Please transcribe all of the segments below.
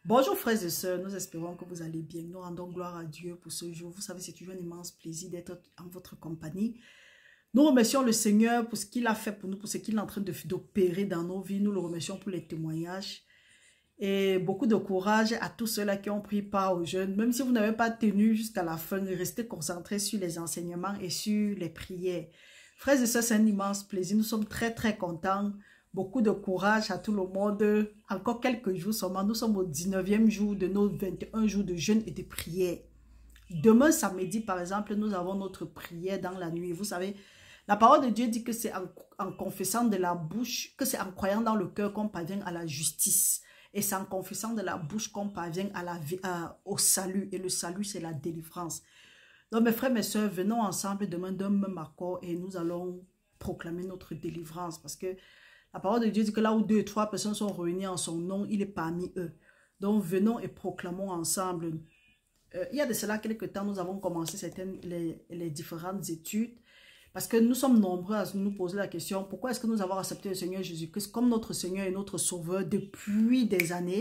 Bonjour frères et sœurs, nous espérons que vous allez bien. Nous rendons gloire à Dieu pour ce jour. Vous savez, c'est toujours un immense plaisir d'être en votre compagnie. Nous remercions le Seigneur pour ce qu'il a fait pour nous, pour ce qu'il est en train d'opérer dans nos vies. Nous le remercions pour les témoignages. Et beaucoup de courage à tous ceux-là qui ont pris part aux jeunes. Même si vous n'avez pas tenu jusqu'à la fin, restez concentrés sur les enseignements et sur les prières. Frères et sœurs, c'est un immense plaisir. Nous sommes très très contents. Beaucoup de courage à tout le monde. Encore quelques jours seulement. Nous sommes au 19e jour de nos 21 jours de jeûne et de prière. Demain samedi, par exemple, nous avons notre prière dans la nuit. Vous savez, la parole de Dieu dit que c'est en confessant de la bouche, que c'est en croyant dans le cœur qu'on parvient à la justice. Et c'est en confessant de la bouche qu'on parvient au salut. Et le salut, c'est la délivrance. Donc, mes frères, mes sœurs, venons ensemble demain d'un même accord et nous allons proclamer notre délivrance. Parce que la parole de Dieu dit que là où 2 et 3 personnes sont réunies en son nom, il est parmi eux. Donc, venons et proclamons ensemble. Il y a de cela quelques temps, nous avons commencé les différentes études. Parce que nous sommes nombreux à nous poser la question, pourquoi est-ce que nous avons accepté le Seigneur Jésus-Christ comme notre Seigneur et notre Sauveur depuis des années?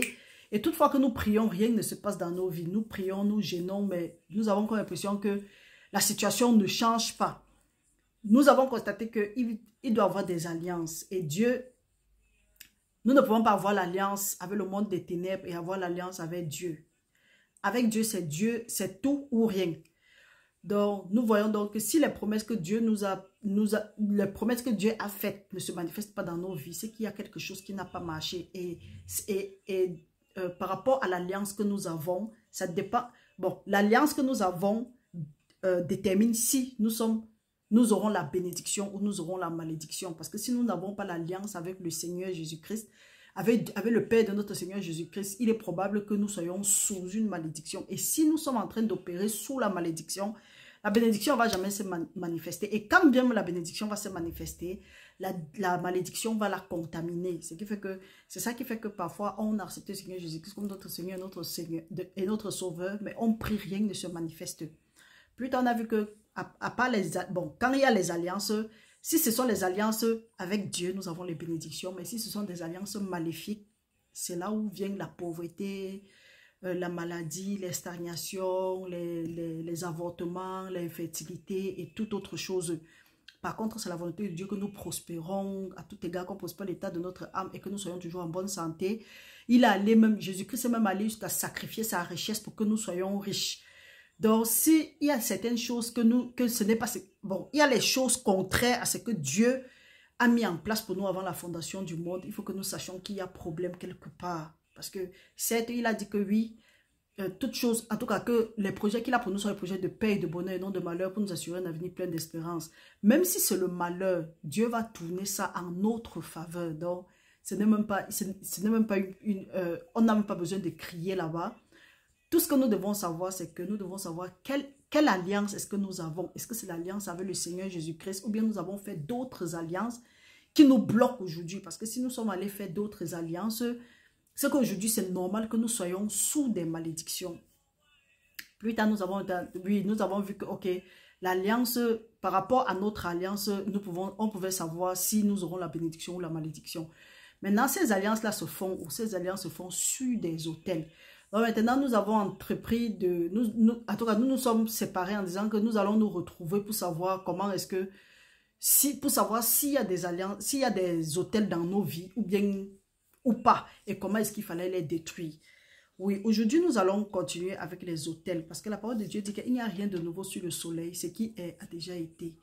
Et toutefois que nous prions, rien ne se passe dans nos vies. Nous prions, nous gênons, mais nous avons comme l'impression que la situation ne change pas. Nous avons constaté qu'il doit y avoir des alliances. Et Dieu, nous ne pouvons pas avoir l'alliance avec le monde des ténèbres et avoir l'alliance avec Dieu. Avec Dieu, c'est tout ou rien. Donc, nous voyons donc que si les promesses que Dieu les promesses que Dieu a faites ne se manifestent pas dans nos vies, c'est qu'il y a quelque chose qui n'a pas marché. Et par rapport à l'alliance que nous avons, ça dépend. Bon, l'alliance que nous avons détermine si nous aurons la bénédiction ou nous aurons la malédiction. Parce que si nous n'avons pas l'alliance avec le Seigneur Jésus-Christ, avec le Père de notre Seigneur Jésus-Christ, il est probable que nous soyons sous une malédiction. Et si nous sommes en train d'opérer sous la bénédiction ne va jamais se manifester. Et quand bien la bénédiction va se manifester, la malédiction va la contaminer. C'est ça qui fait que parfois on a accepté le Seigneur Jésus-Christ comme notre Seigneur et notre Sauveur, mais on prie, rien ne se manifeste. Plus tard, on a vu que à part quand il y a les alliances, si ce sont les alliances avec Dieu, nous avons les bénédictions. Mais si ce sont des alliances maléfiques, c'est là où vient la pauvreté, la maladie, les stagnations, les avortements, l'infertilité et toute autre chose. Par contre, c'est la volonté de Dieu que nous prospérons à tout égard, qu'on prospère l'état de notre âme et que nous soyons toujours en bonne santé. Jésus-Christ est même allé jusqu'à sacrifier sa richesse pour que nous soyons riches. Donc, s'il y a certaines choses que ce n'est pas... Bon, il y a les choses contraires à ce que Dieu a mis en place pour nous avant la fondation du monde. Il faut que nous sachions qu'il y a problème quelque part. Parce que, certes, il a dit que oui, toutes choses, en tout cas que les projets qu'il a pour nous sont les projets de paix et de bonheur et non de malheur pour nous assurer un avenir plein d'espérance. Même si c'est le malheur, Dieu va tourner ça en notre faveur. Donc, ce n'est même pas, on n'a même pas besoin de crier là-bas. Tout ce que nous devons savoir, c'est que nous devons savoir quelle alliance est-ce que nous avons. Est-ce que c'est l'alliance avec le Seigneur Jésus-Christ ou bien nous avons fait d'autres alliances qui nous bloquent aujourd'hui. Parce que si nous sommes allés faire d'autres alliances, c'est qu'aujourd'hui, c'est normal que nous soyons sous des malédictions. Plus tard, nous avons vu que, ok, l'alliance, par rapport à notre alliance, on pouvait savoir si nous aurons la bénédiction ou la malédiction. Maintenant, ces alliances-là se font sur des autels. Donc maintenant, nous avons entrepris en tout cas, nous nous sommes séparés en disant que nous allons nous retrouver pour savoir comment est-ce que, pour savoir s'il y a des alliances, s'il y a des autels dans nos vies ou pas, et comment est-ce qu'il fallait les détruire. Oui, aujourd'hui, nous allons continuer avec les autels, parce que la parole de Dieu dit qu'il n'y a rien de nouveau sur le soleil, ce qui a déjà été.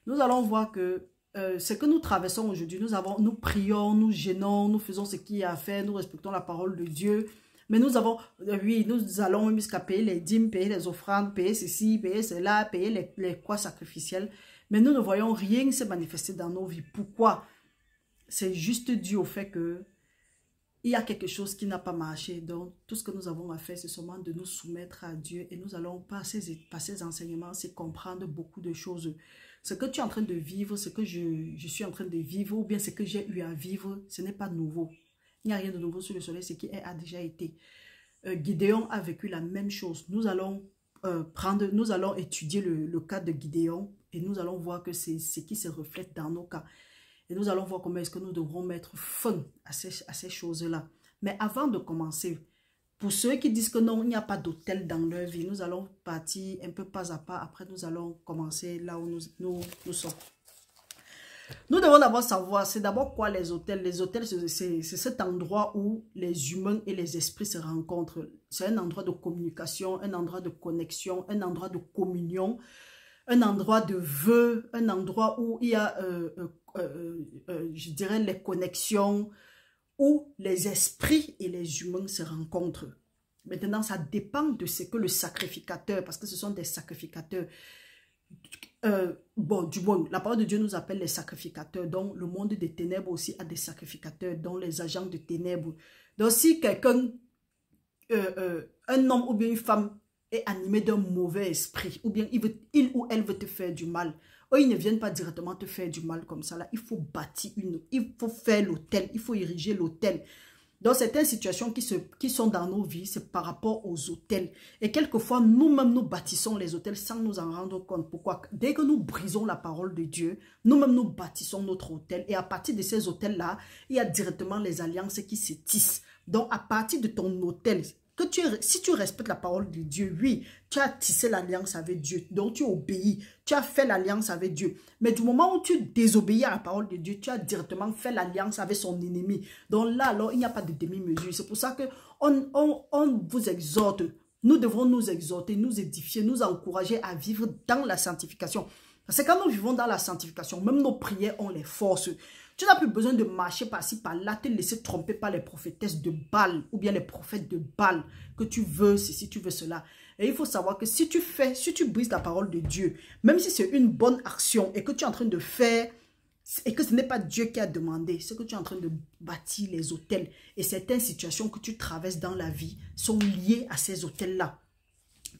Nous allons voir que ce que nous traversons aujourd'hui, nous prions, nous gênons, nous faisons ce qu'il y a à faire, nous respectons la parole de Dieu. Mais nous allons jusqu'à payer les dîmes, payer les offrandes, payer ceci, payer cela, payer les croix sacrificielles. Mais nous ne voyons rien se manifester dans nos vies. Pourquoi? C'est juste dû au fait que il y a quelque chose qui n'a pas marché. Donc, tout ce que nous avons à faire, c'est seulement de nous soumettre à Dieu. Et nous allons par ces enseignements, c'est comprendre beaucoup de choses. Ce que tu es en train de vivre, ce que je suis en train de vivre, ou bien ce que j'ai eu à vivre, ce n'est pas nouveau. Il n'y a rien de nouveau sur le soleil, ce qui a déjà été. Gideon a vécu la même chose. Nous allons étudier le cas de Gideon et nous allons voir que c'est ce qui se reflète dans nos cas. Et nous allons voir comment est-ce que nous devrons mettre fin à ces choses-là. Mais avant de commencer, Pour ceux qui disent que non, il n'y a pas d'hôtel dans leur vie, nous allons partir un peu pas à pas. Après, nous allons commencer là où nous sommes. Nous devons d'abord savoir, c'est d'abord quoi les hôtels? Les hôtels, c'est cet endroit où les humains et les esprits se rencontrent. C'est un endroit de communication, un endroit de connexion, un endroit de communion, un endroit de vœux, un endroit où il y a, je dirais, les connexions, où les esprits et les humains se rencontrent. Maintenant, ça dépend de ce que le sacrificateur, parce que ce sont des sacrificateurs, bon, du moins, la parole de Dieu nous appelle les sacrificateurs, donc le monde des ténèbres aussi a des sacrificateurs, dont les agents de ténèbres. Donc si quelqu'un, un homme ou bien une femme est animé d'un mauvais esprit, ou bien il ou elle veut te faire du mal, eux, ils ne viennent pas directement te faire du mal comme ça. Là, il faut bâtir il faut faire l'autel, il faut ériger l'autel. Dans certaines situations qui sont dans nos vies, c'est par rapport aux hôtels. Et quelquefois, nous-mêmes, nous bâtissons les hôtels sans nous en rendre compte. Pourquoi? Dès que nous brisons la parole de Dieu, nous-mêmes, nous bâtissons notre hôtel. Et à partir de ces hôtels-là, il y a directement les alliances qui se tissent. Donc, à partir de ton hôtel, si tu respectes la parole de Dieu, oui, tu as tissé l'alliance avec Dieu. Donc, tu obéis. Tu as fait l'alliance avec Dieu. Mais du moment où tu désobéis à la parole de Dieu, tu as directement fait l'alliance avec son ennemi. Donc là, alors, il n'y a pas de demi-mesure. C'est pour ça qu'on vous exhorte. Nous devons nous exhorter, nous édifier, nous encourager à vivre dans la sanctification. Parce que quand nous vivons dans la sanctification, même nos prières ont les forces. Tu n'as plus besoin de marcher par-ci, par-là, te laisser tromper par les prophétesses de Baal ou bien les prophètes de Baal, que tu veux ceci, tu veux cela. Et il faut savoir que si tu brises la parole de Dieu, même si c'est une bonne action et que tu es en train de faire, et que ce n'est pas Dieu qui a demandé, c'est que tu es en train de bâtir les hôtels. Et certaines situations que tu traverses dans la vie sont liées à ces hôtels-là.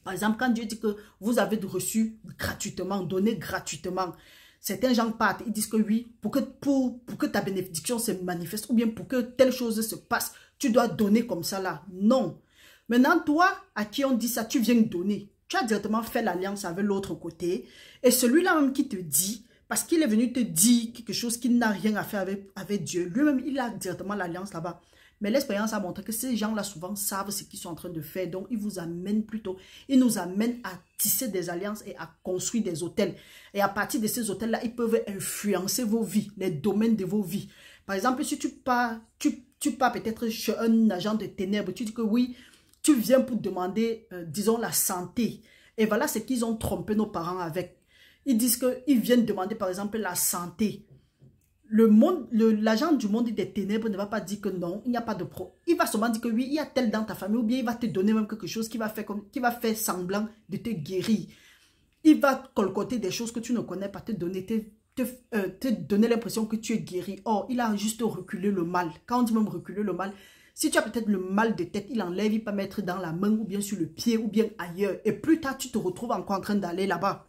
Par exemple, quand Dieu dit que vous avez reçu gratuitement, donné gratuitement, certains gens partent, ils disent que oui, pour que ta bénédiction se manifeste ou bien pour que telle chose se passe, tu dois donner comme ça là. Non. Maintenant, toi, à qui on dit ça, tu viens donner. Tu as directement fait l'alliance avec l'autre côté. Et celui-là même qui te dit, parce qu'il est venu te dire quelque chose qui n'a rien à faire avec Dieu, lui-même, il a directement l'alliance là-bas. Mais l'expérience a montré que ces gens-là souvent savent ce qu'ils sont en train de faire. Donc, ils vous amènent plutôt, ils nous amènent à tisser des alliances et à construire des hôtels. Et à partir de ces hôtels-là, ils peuvent influencer vos vies, les domaines de vos vies. Par exemple, si tu pars peut-être chez un agent de ténèbres, tu dis que oui, tu viens pour demander, disons, la santé. Et voilà ce qu'ils ont trompé nos parents avec. Ils disent qu'ils viennent demander, par exemple, la santé. L'agent du monde des ténèbres ne va pas dire que non, il n'y a pas de pro. Il va seulement dire que oui, il y a tel dans ta famille, ou bien il va te donner même quelque chose qui va faire semblant de te guérir. Il va colcoter des choses que tu ne connais pas, te donner l'impression que tu es guéri. Or, il a juste reculé le mal. Quand on dit même reculer le mal, si tu as peut-être le mal de tête, il enlève, il peut mettre dans la main, ou bien sur le pied, ou bien ailleurs. Et plus tard, tu te retrouves encore en train d'aller là-bas.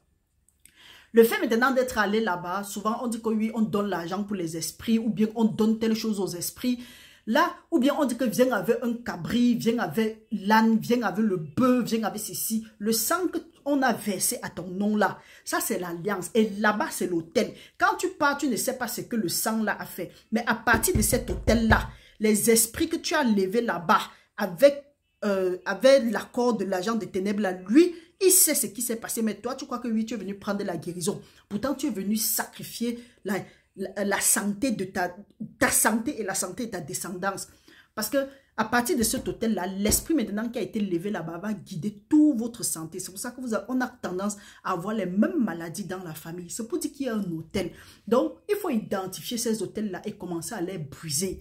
Le fait maintenant d'être allé là-bas, souvent on dit que oui, on donne l'argent pour les esprits, ou bien on donne telle chose aux esprits. Là, ou bien on dit que viens avec un cabri, viens avec l'âne, viens avec le bœuf, viens avec ceci. Le sang qu'on a versé à ton nom là, ça c'est l'alliance. Et là-bas c'est l'autel. Quand tu pars, tu ne sais pas ce que le sang là a fait. Mais à partir de cet autel-là, les esprits que tu as levés là-bas, avec l'accord de l'agent des ténèbres là, lui, il sait ce qui s'est passé, mais toi, tu crois que oui, tu es venu prendre la guérison. Pourtant, tu es venu sacrifier la santé de ta santé et la santé de ta descendance. Parce que à partir de cet hôtel-là, l'esprit maintenant qui a été levé là-bas va guider toute votre santé. C'est pour ça qu'on a tendance à avoir les mêmes maladies dans la famille. C'est pour dire qu'il y a un hôtel. Donc, il faut identifier ces hôtels-là et commencer à les briser.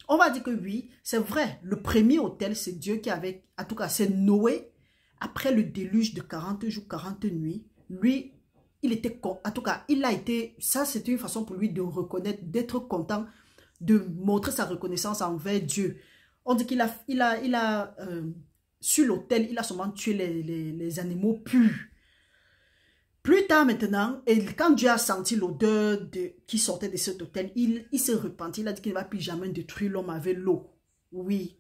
On va dire que oui, c'est vrai. Le premier hôtel, c'est Dieu qui avait, en tout cas, c'est Noé. Après le déluge de 40 jours, 40 nuits, lui, il était, en tout cas, il a été, ça c'était une façon pour lui de reconnaître, d'être content, de montrer sa reconnaissance envers Dieu. On dit qu'il a sur l'autel, il a seulement tué les animaux purs. Plus tard maintenant, et quand Dieu a senti l'odeur qui sortait de cet autel, il s'est repenti, il a dit qu'il ne va plus jamais détruire l'homme avec l'eau. Oui.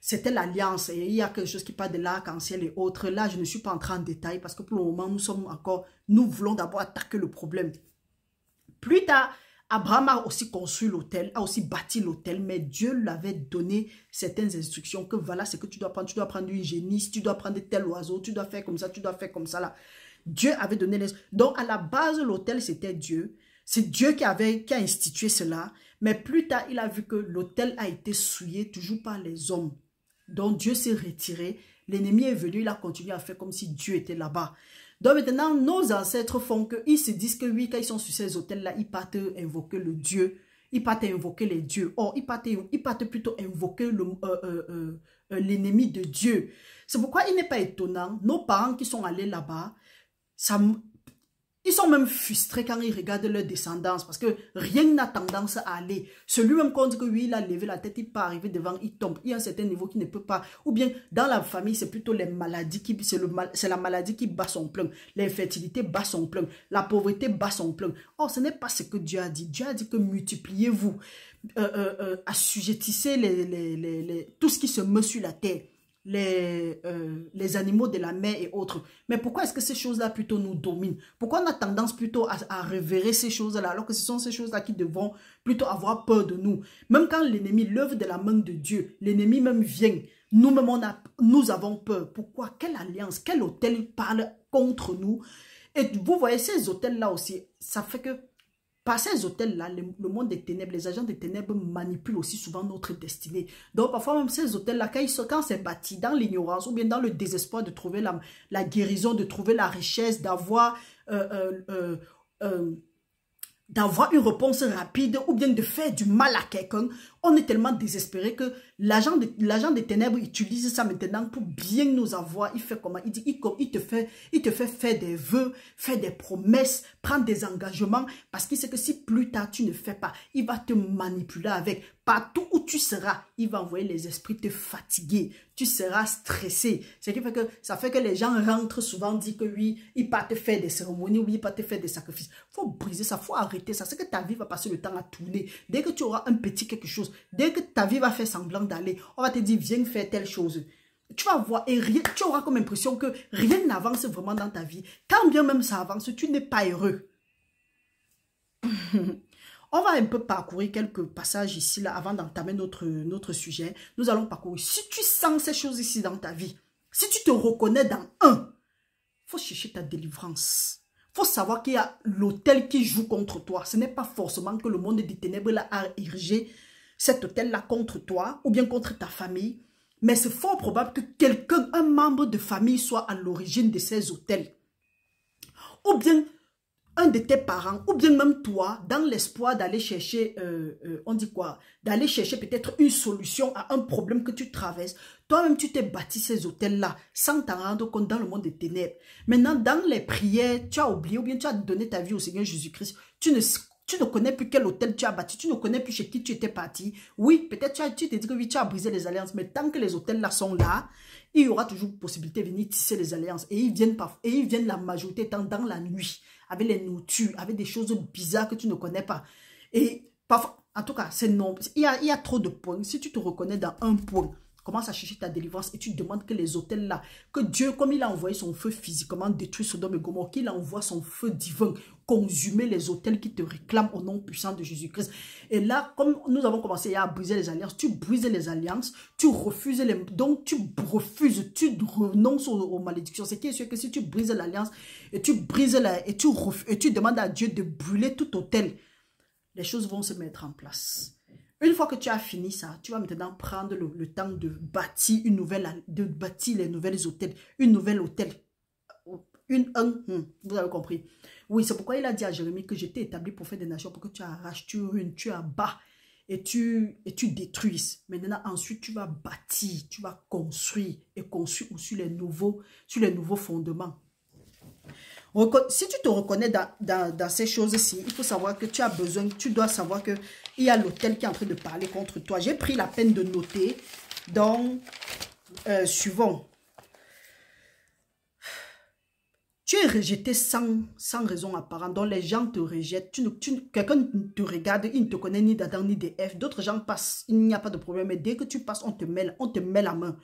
C'était l'alliance et il y a quelque chose qui parle de l'arc-en-ciel et autres. Là, je ne suis pas entré en détail parce que pour le moment, nous voulons d'abord attaquer le problème. Plus tard, Abraham a aussi construit l'autel, a aussi bâti l'autel, mais Dieu lui avait donné certaines instructions que voilà ce que tu dois prendre. Tu dois prendre une génisse, tu dois prendre tel oiseau, tu dois faire comme ça, tu dois faire comme ça là. Dieu avait donné les... Donc à la base, l'autel c'était Dieu. C'est Dieu qui a institué cela. Mais plus tard, il a vu que l'autel a été souillé toujours par les hommes. Donc Dieu s'est retiré. L'ennemi est venu, il a continué à faire comme si Dieu était là-bas. Donc maintenant, nos ancêtres font qu'ils se disent que oui, quand ils sont sur ces hôtels-là, ils partent invoquer le Dieu. Ils partent invoquer les dieux. Or, ils partent plutôt invoquer l'ennemi de Dieu. C'est pourquoi il n'est pas étonnant. Nos parents qui sont allés là-bas, ils sont même frustrés quand ils regardent leur descendance parce que rien n'a tendance à aller. Celui-même qu'on dit que oui, il a levé la tête, il peut arriver devant, il tombe. Il y a un certain niveau qui ne peut pas. Ou bien, dans la famille, c'est plutôt les maladies qui... C'est la maladie qui bat son plein. L'infertilité bat son plein. La pauvreté bat son plein. Or, ce n'est pas ce que Dieu a dit. Dieu a dit que multipliez-vous. Assujettissez tout ce qui se meut sur la terre. Les animaux de la mer et autres. Mais pourquoi est-ce que ces choses-là plutôt nous dominent? Pourquoi on a tendance plutôt à révérer ces choses-là alors que ce sont ces choses-là qui devront plutôt avoir peur de nous? Même quand l'ennemi, l'œuvre de la main de Dieu, l'ennemi même vient, nous-mêmes nous avons peur. Pourquoi? Quelle alliance? Quel autel parle contre nous? Et vous voyez ces hôtels-là aussi, ça fait que par ces hôtels-là, le monde des ténèbres, les agents des ténèbres manipulent aussi souvent notre destinée. Donc parfois même ces hôtels-là, quand c'est bâti dans l'ignorance ou bien dans le désespoir de trouver la guérison, de trouver la richesse, d'avoir une réponse rapide ou bien de faire du mal à quelqu'un, on est tellement désespéré que l'agent des ténèbres utilise ça maintenant pour bien nous avoir. Il fait comment? Il dit, il te fait faire des vœux, faire des promesses, prendre des engagements parce qu'il sait que si plus tard tu ne fais pas, il va te manipuler avec. Partout où tu seras, il va envoyer les esprits te fatiguer. Tu seras stressé. Ce qui fait que ça fait que les gens rentrent souvent, disent que oui, ils partent faire des cérémonies, oui, ils partent faire des sacrifices. Il faut briser ça, il faut arrêter ça. C'est que ta vie va passer le temps à tourner. Dès que tu auras un petit quelque chose, dès que ta vie va faire semblant d'aller, on va te dire, viens faire telle chose. Tu vas voir et rien, tu auras comme impression que rien n'avance vraiment dans ta vie. Quand bien même ça avance, tu n'es pas heureux. On va un peu parcourir quelques passages ici, là, avant d'entamer notre sujet. Nous allons parcourir. Si tu sens ces choses ici dans ta vie, si tu te reconnais dans il faut chercher ta délivrance. Il faut savoir qu'il y a l'autel qui joue contre toi. Ce n'est pas forcément que le monde des ténèbres là, a érigé cet autel-là contre toi ou bien contre ta famille. Mais c'est fort probable que quelqu'un, un membre de famille, soit à l'origine de ces autels. Ou bien un de tes parents, ou bien même toi, dans l'espoir d'aller chercher, on dit quoi? D'aller chercher peut-être une solution à un problème que tu traverses. Toi-même, tu t'es bâti ces hôtels-là sans t'en rendre compte dans le monde des ténèbres. Maintenant, dans les prières, tu as oublié ou bien tu as donné ta vie au Seigneur Jésus-Christ. Tu ne connais plus quel hôtel tu as bâti. Tu ne connais plus chez qui tu étais parti. Oui, peut-être tu t'es dit que oui, tu as brisé les alliances. Mais tant que les hôtels-là sont là, il y aura toujours possibilité de venir tisser les alliances. Et ils viennent la majorité étant dans la nuit. Avec les nourritures, avec des choses bizarres que tu ne connais pas. Et parfois, en tout cas, c'est non. Il y a trop de points. Si tu te reconnais dans un point, commence à chercher ta délivrance et tu demandes que les hôtels là, que Dieu, comme il a envoyé son feu physiquement détruire Sodome et Gomorrhe, qu'il envoie son feu divin consumer les hôtels qui te réclament au nom puissant de Jésus-Christ. Et là, comme nous avons commencé à briser les alliances, tu brises les alliances, tu refuses donc tu refuses, tu renonces aux malédictions. Ce qui est sûr que si tu brises l'alliance et tu brises et tu demandes à Dieu de brûler tout hôtel, les choses vont se mettre en place. Une fois que tu as fini ça, tu vas maintenant prendre le temps de bâtir les nouvelles hôtels, une nouvelle hôtel. Vous avez compris. Oui, c'est pourquoi il a dit à Jérémie que j'étais établi pour faire des nations, pour que tu arraches, tu ruines, tu abats et tu détruises. Maintenant, ensuite, tu vas bâtir, tu vas construire et construire sur les nouveaux fondements. Si tu te reconnais dans ces choses-ci, il faut savoir que tu dois savoir qu'il y a l'autel qui est en train de parler contre toi. J'ai pris la peine de noter. Donc, suivant. Tu es rejeté sans raison apparente. Donc, les gens te rejettent. Quelqu'un te regarde, il ne te connaît ni d'Adam ni d'Ève. D'autres gens passent, il n'y a pas de problème. Mais dès que tu passes, on te met la main.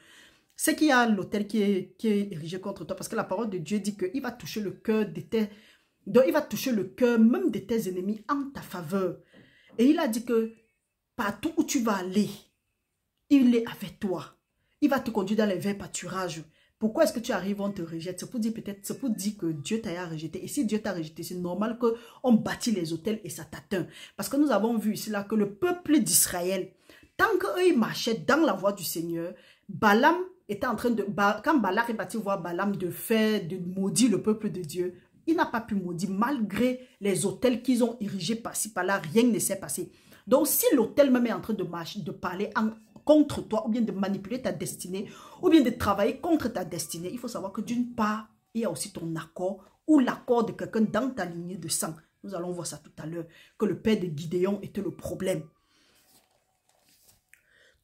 C'est qu'il y a l'autel qui est érigé contre toi. Parce que la parole de Dieu dit qu'il va toucher le cœur de tes... Donc, il va toucher le cœur même de tes ennemis en ta faveur. Et il a dit que partout où tu vas aller, il est avec toi. Il va te conduire dans les verts pâturages. Pourquoi est-ce que tu arrives, on te rejette? C'est pour dire peut-être, c'est pour dire que Dieu t'a rejeté. Et si Dieu t'a rejeté, c'est normal qu'on bâtit les autels et ça t'atteint. Parce que nous avons vu ici là que le peuple d'Israël, tant qu'eux ils marchaient dans la voie du Seigneur, Balaam était en train de... Quand Balak est parti voir Balaam de maudire le peuple de Dieu, il n'a pas pu maudire malgré les autels qu'ils ont érigés par-ci par-là, rien ne s'est passé. Donc si l'autel même est en train de parler contre toi, ou bien de manipuler ta destinée, ou bien de travailler contre ta destinée, il faut savoir que d'une part, il y a aussi ton accord, ou l'accord de quelqu'un dans ta lignée de sang. Nous allons voir ça tout à l'heure, que le père de Gideon était le problème.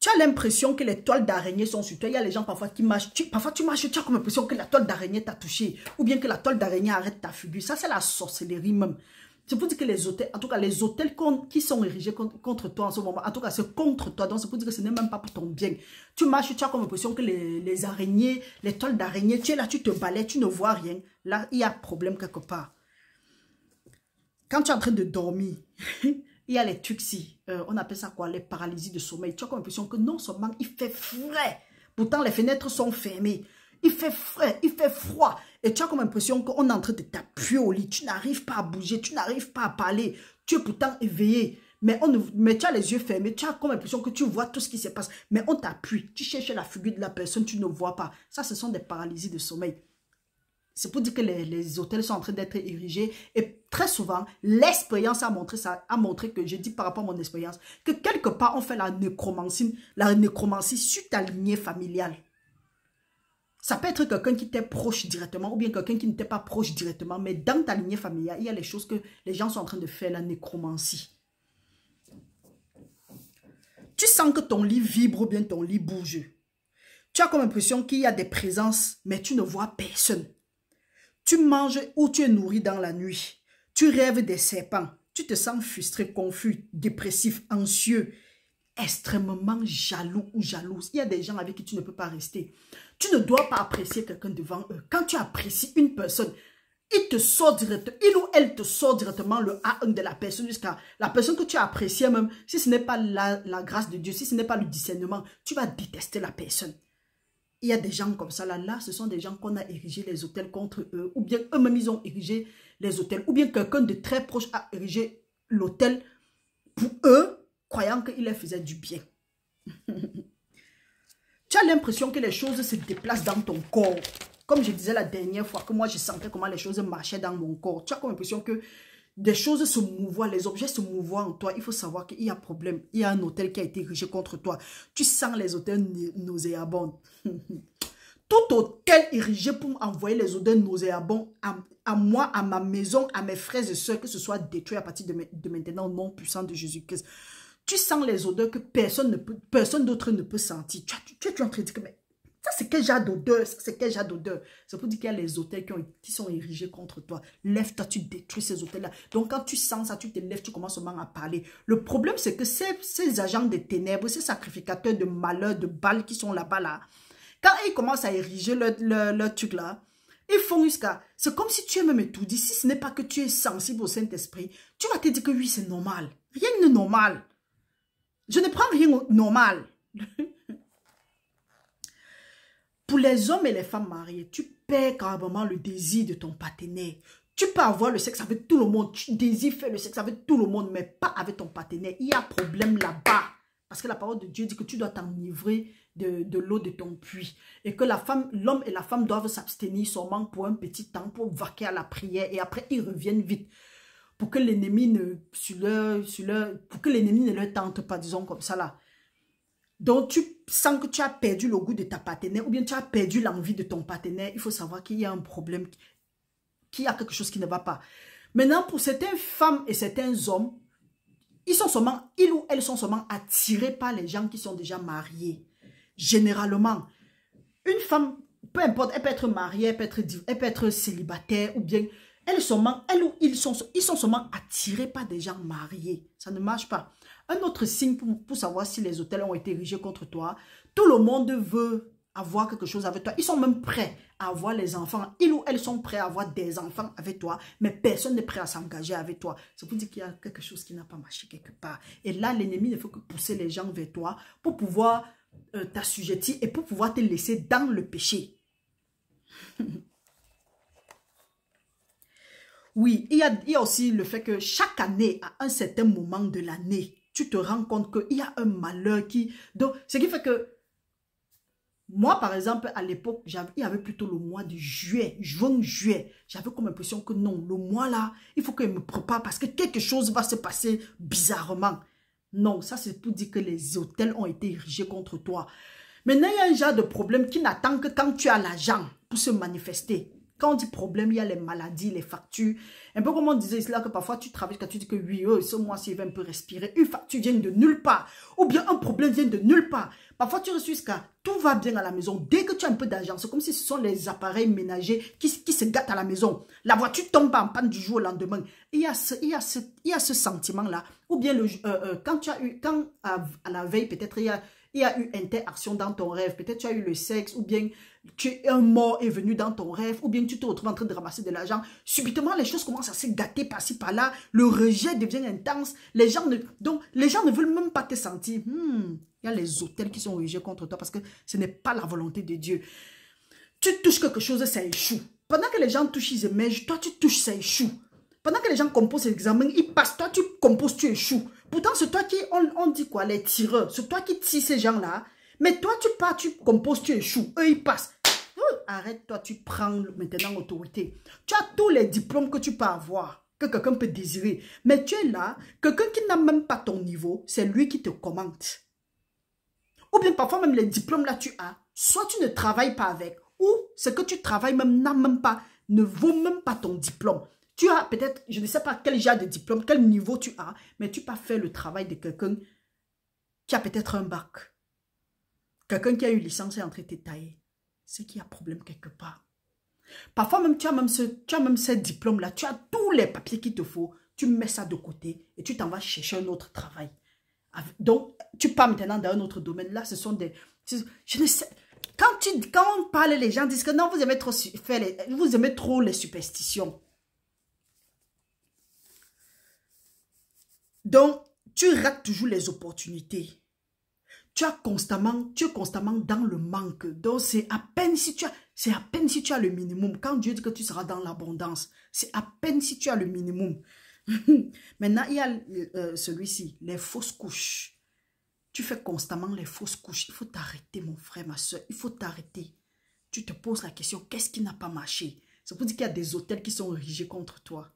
Tu as l'impression que les toiles d'araignée sont sur toi. Il y a les gens parfois qui marchent. Parfois tu marches, tu as comme l'impression que la toile d'araignée t'a touché. Ou bien que la toile d'araignée arrête ta figure. Ça, c'est la sorcellerie même. C'est pour dire que les hôtels, en tout cas les hôtels qui sont érigés contre toi en ce moment, en tout cas c'est contre toi. Donc c'est pour dire que ce n'est même pas pour ton bien. Tu marches, tu as comme l'impression que les araignées, les toiles d'araignée, tu es là, tu te balais, tu ne vois rien. Là, il y a problème quelque part. Quand tu es en train de dormir... Il y a les trucs ici, on appelle ça quoi, les paralysies de sommeil. Tu as comme l'impression que non seulement il fait frais, pourtant les fenêtres sont fermées. Il fait frais, il fait froid. Et tu as comme l'impression qu'on est en train de t'appuyer au lit. Tu n'arrives pas à bouger, tu n'arrives pas à parler. Tu es pourtant éveillé. Mais tu as les yeux fermés, tu as comme l'impression que tu vois tout ce qui se passe. Mais on t'appuie, tu cherches la figure de la personne, tu ne vois pas. Ça, ce sont des paralysies de sommeil. C'est pour dire que les hôtels sont en train d'être érigés. Et très souvent, l'expérience a montré que, je dis par rapport à mon expérience, que quelque part, on fait la nécromancie sur ta lignée familiale. Ça peut être quelqu'un qui t'est proche directement ou bien quelqu'un qui ne t'est pas proche directement. Mais dans ta lignée familiale, il y a les choses que les gens sont en train de faire, la nécromancie. Tu sens que ton lit vibre ou bien ton lit bouge. Tu as comme l'impression qu'il y a des présences, mais tu ne vois personne. Tu manges ou tu es nourri dans la nuit. Tu rêves des serpents. Tu te sens frustré, confus, dépressif, anxieux, extrêmement jaloux ou jalouse. Il y a des gens avec qui tu ne peux pas rester. Tu ne dois pas apprécier quelqu'un devant eux. Quand tu apprécies une personne, il ou elle te sort directement le A1 de la personne jusqu'à la personne que tu as appréciée même. Si ce n'est pas la grâce de Dieu, si ce n'est pas le discernement, tu vas détester la personne. Il y a des gens comme ça, là, ce sont des gens qu'on a érigé les hôtels contre eux, ou bien eux-mêmes, ils ont érigé les hôtels, ou bien quelqu'un de très proche a érigé l'hôtel pour eux, croyant qu'il leur faisait du bien. Tu as l'impression que les choses se déplacent dans ton corps. Comme je disais la dernière fois, que moi, je sentais comment les choses marchaient dans mon corps. Tu as comme l'impression que des choses se mouvent, les objets se mouvent en toi. Il faut savoir qu'il y a un problème. Il y a un hôtel qui a été érigé contre toi. Tu sens les hôtels nauséabonds. Tout hôtel érigé pour envoyer les odeurs nauséabonds à moi, à ma maison, à mes frères et soeurs, que ce soit détruit à partir de maintenant au nom puissant de Jésus-Christ. Tu sens les odeurs que personne d'autre ne peut sentir. Tu es en train de dire que mais ça c'est quel genre d'odeur, ça c'est quel genre d'odeur. C'est pour dire qu'il y a les hôtels qui sont érigés contre toi. Lève-toi, tu détruis ces hôtels-là. Donc quand tu sens ça, tu te lèves, tu commences seulement à parler. Le problème c'est que ces agents des ténèbres, ces sacrificateurs de malheur, de balles qui sont là-bas là, quand ils commencent à ériger leur truc là, ils font jusqu'à... C'est comme si tu es même étourdi. Si ce n'est pas que tu es sensible au Saint-Esprit, tu vas te dire que oui, c'est normal. Rien de normal. Je ne prends rien de normal. Pour les hommes et les femmes mariés, tu perds carrément le désir de ton partenaire. Tu peux avoir le sexe avec tout le monde. Tu désires faire le sexe avec tout le monde, mais pas avec ton partenaire. Il y a un problème là-bas. Parce que la parole de Dieu dit que tu dois t'enivrer de l'eau de ton puits. Et que l'homme et la femme doivent s'abstenir seulement pour un petit temps, pour vaquer à la prière. Et après, ils reviennent vite. Pour que l'ennemi ne leur tente pas, disons comme ça là. Donc, tu sens que tu as perdu le goût de ta partenaire ou bien tu as perdu l'envie de ton partenaire. Il faut savoir qu'il y a un problème, qu'il y a quelque chose qui ne va pas. Maintenant, pour certaines femmes et certains hommes, ils ou elles sont seulement attirés par les gens qui sont déjà mariés. Généralement, une femme, peu importe, elle peut être mariée, elle peut être célibataire ou bien... Elle ou ils sont seulement attirés par des gens mariés. Ça ne marche pas. Un autre signe pour savoir si les hôtels ont été érigés contre toi, tout le monde veut avoir quelque chose avec toi. Ils sont même prêts à avoir les enfants. Ils ou elles sont prêts à avoir des enfants avec toi, mais personne n'est prêt à s'engager avec toi. C'est pour dire qu'il y a quelque chose qui n'a pas marché quelque part. Et là, l'ennemi ne fait que pousser les gens vers toi pour pouvoir t'assujettir et pour pouvoir te laisser dans le péché. Oui, il y a aussi le fait que chaque année, à un certain moment de l'année, tu te rends compte qu'il y a un malheur qui... Donc, ce qui fait que moi, par exemple, à l'époque, il y avait plutôt le mois de juillet, juin-juillet. J'avais comme l'impression que non, le mois là, il faut que je me prépare parce que quelque chose va se passer bizarrement. Non, ça c'est pour dire que les hôtels ont été érigés contre toi. Maintenant, il y a un genre de problème qui n'attend que quand tu as l'argent pour se manifester. Quand on dit problème, il y a les maladies, les factures. Un peu comme on disait là que parfois tu travailles quand tu dis que oui, ce mois-ci, il va un peu respirer. Une facture vient de nulle part. Ou bien un problème vient de nulle part. Parfois tu restes jusqu'à tout va bien à la maison. Dès que tu as un peu d'argent, c'est comme si ce sont les appareils ménagers qui se gâtent à la maison. La voiture tombe en panne du jour au lendemain. Il y a ce sentiment-là. Ou bien quand à la veille, peut-être il y a eu interaction dans ton rêve. Peut-être tu as eu le sexe ou bien un mort est venu dans ton rêve ou bien tu te retrouves en train de ramasser de l'argent. Subitement, les choses commencent à se gâter par-ci, par-là. Le rejet devient intense. Donc, les gens ne veulent même pas te sentir. Il y a les hôtels qui sont rejetés contre toi parce que ce n'est pas la volonté de Dieu. Tu touches quelque chose, ça échoue. Pendant que les gens touchent, ils émergent. Toi, tu touches, ça échoue. Pendant que les gens composent l'examen, ils passent. Toi, tu composes, tu échoues. Pourtant, c'est toi qui, on dit quoi, les tireurs. C'est toi qui tires ces gens-là. Mais toi, tu pars, tu composes, tu échoues. Eux, ils passent. Arrête, toi, tu prends maintenant l'autorité. Tu as tous les diplômes que tu peux avoir, que quelqu'un peut désirer. Mais tu es là, quelqu'un qui n'a même pas ton niveau, c'est lui qui te commente. Ou bien parfois même les diplômes là tu as, soit tu ne travailles pas avec, ou ce que tu travailles même n'a même pas, ne vaut même pas ton diplôme. Tu as peut-être, je ne sais pas quel genre de diplôme, quel niveau tu as, mais tu peux faire le travail de quelqu'un qui a peut-être un bac. Quelqu'un qui a eu licence et entré taillé. C'est qu'il y a problème quelque part. Parfois même, tu as même ce diplôme-là, tu as tous les papiers qu'il te faut, tu mets ça de côté et tu t'en vas chercher un autre travail. Donc, tu pars maintenant dans un autre domaine. Là, ce sont des... Je ne sais... Quand on parle, les gens disent que non, vous aimez trop les superstitions. Donc, tu rates toujours les opportunités. Tu es constamment dans le manque. Donc, c'est à peine si tu as le minimum. Quand Dieu dit que tu seras dans l'abondance, c'est à peine si tu as le minimum. Maintenant, il y a celui-ci, les fausses couches. Tu fais constamment les fausses couches. Il faut t'arrêter, mon frère, ma soeur. Il faut t'arrêter. Tu te poses la question, qu'est-ce qui n'a pas marché? C'est pour dire qu'il y a des hôtels qui sont érigés contre toi.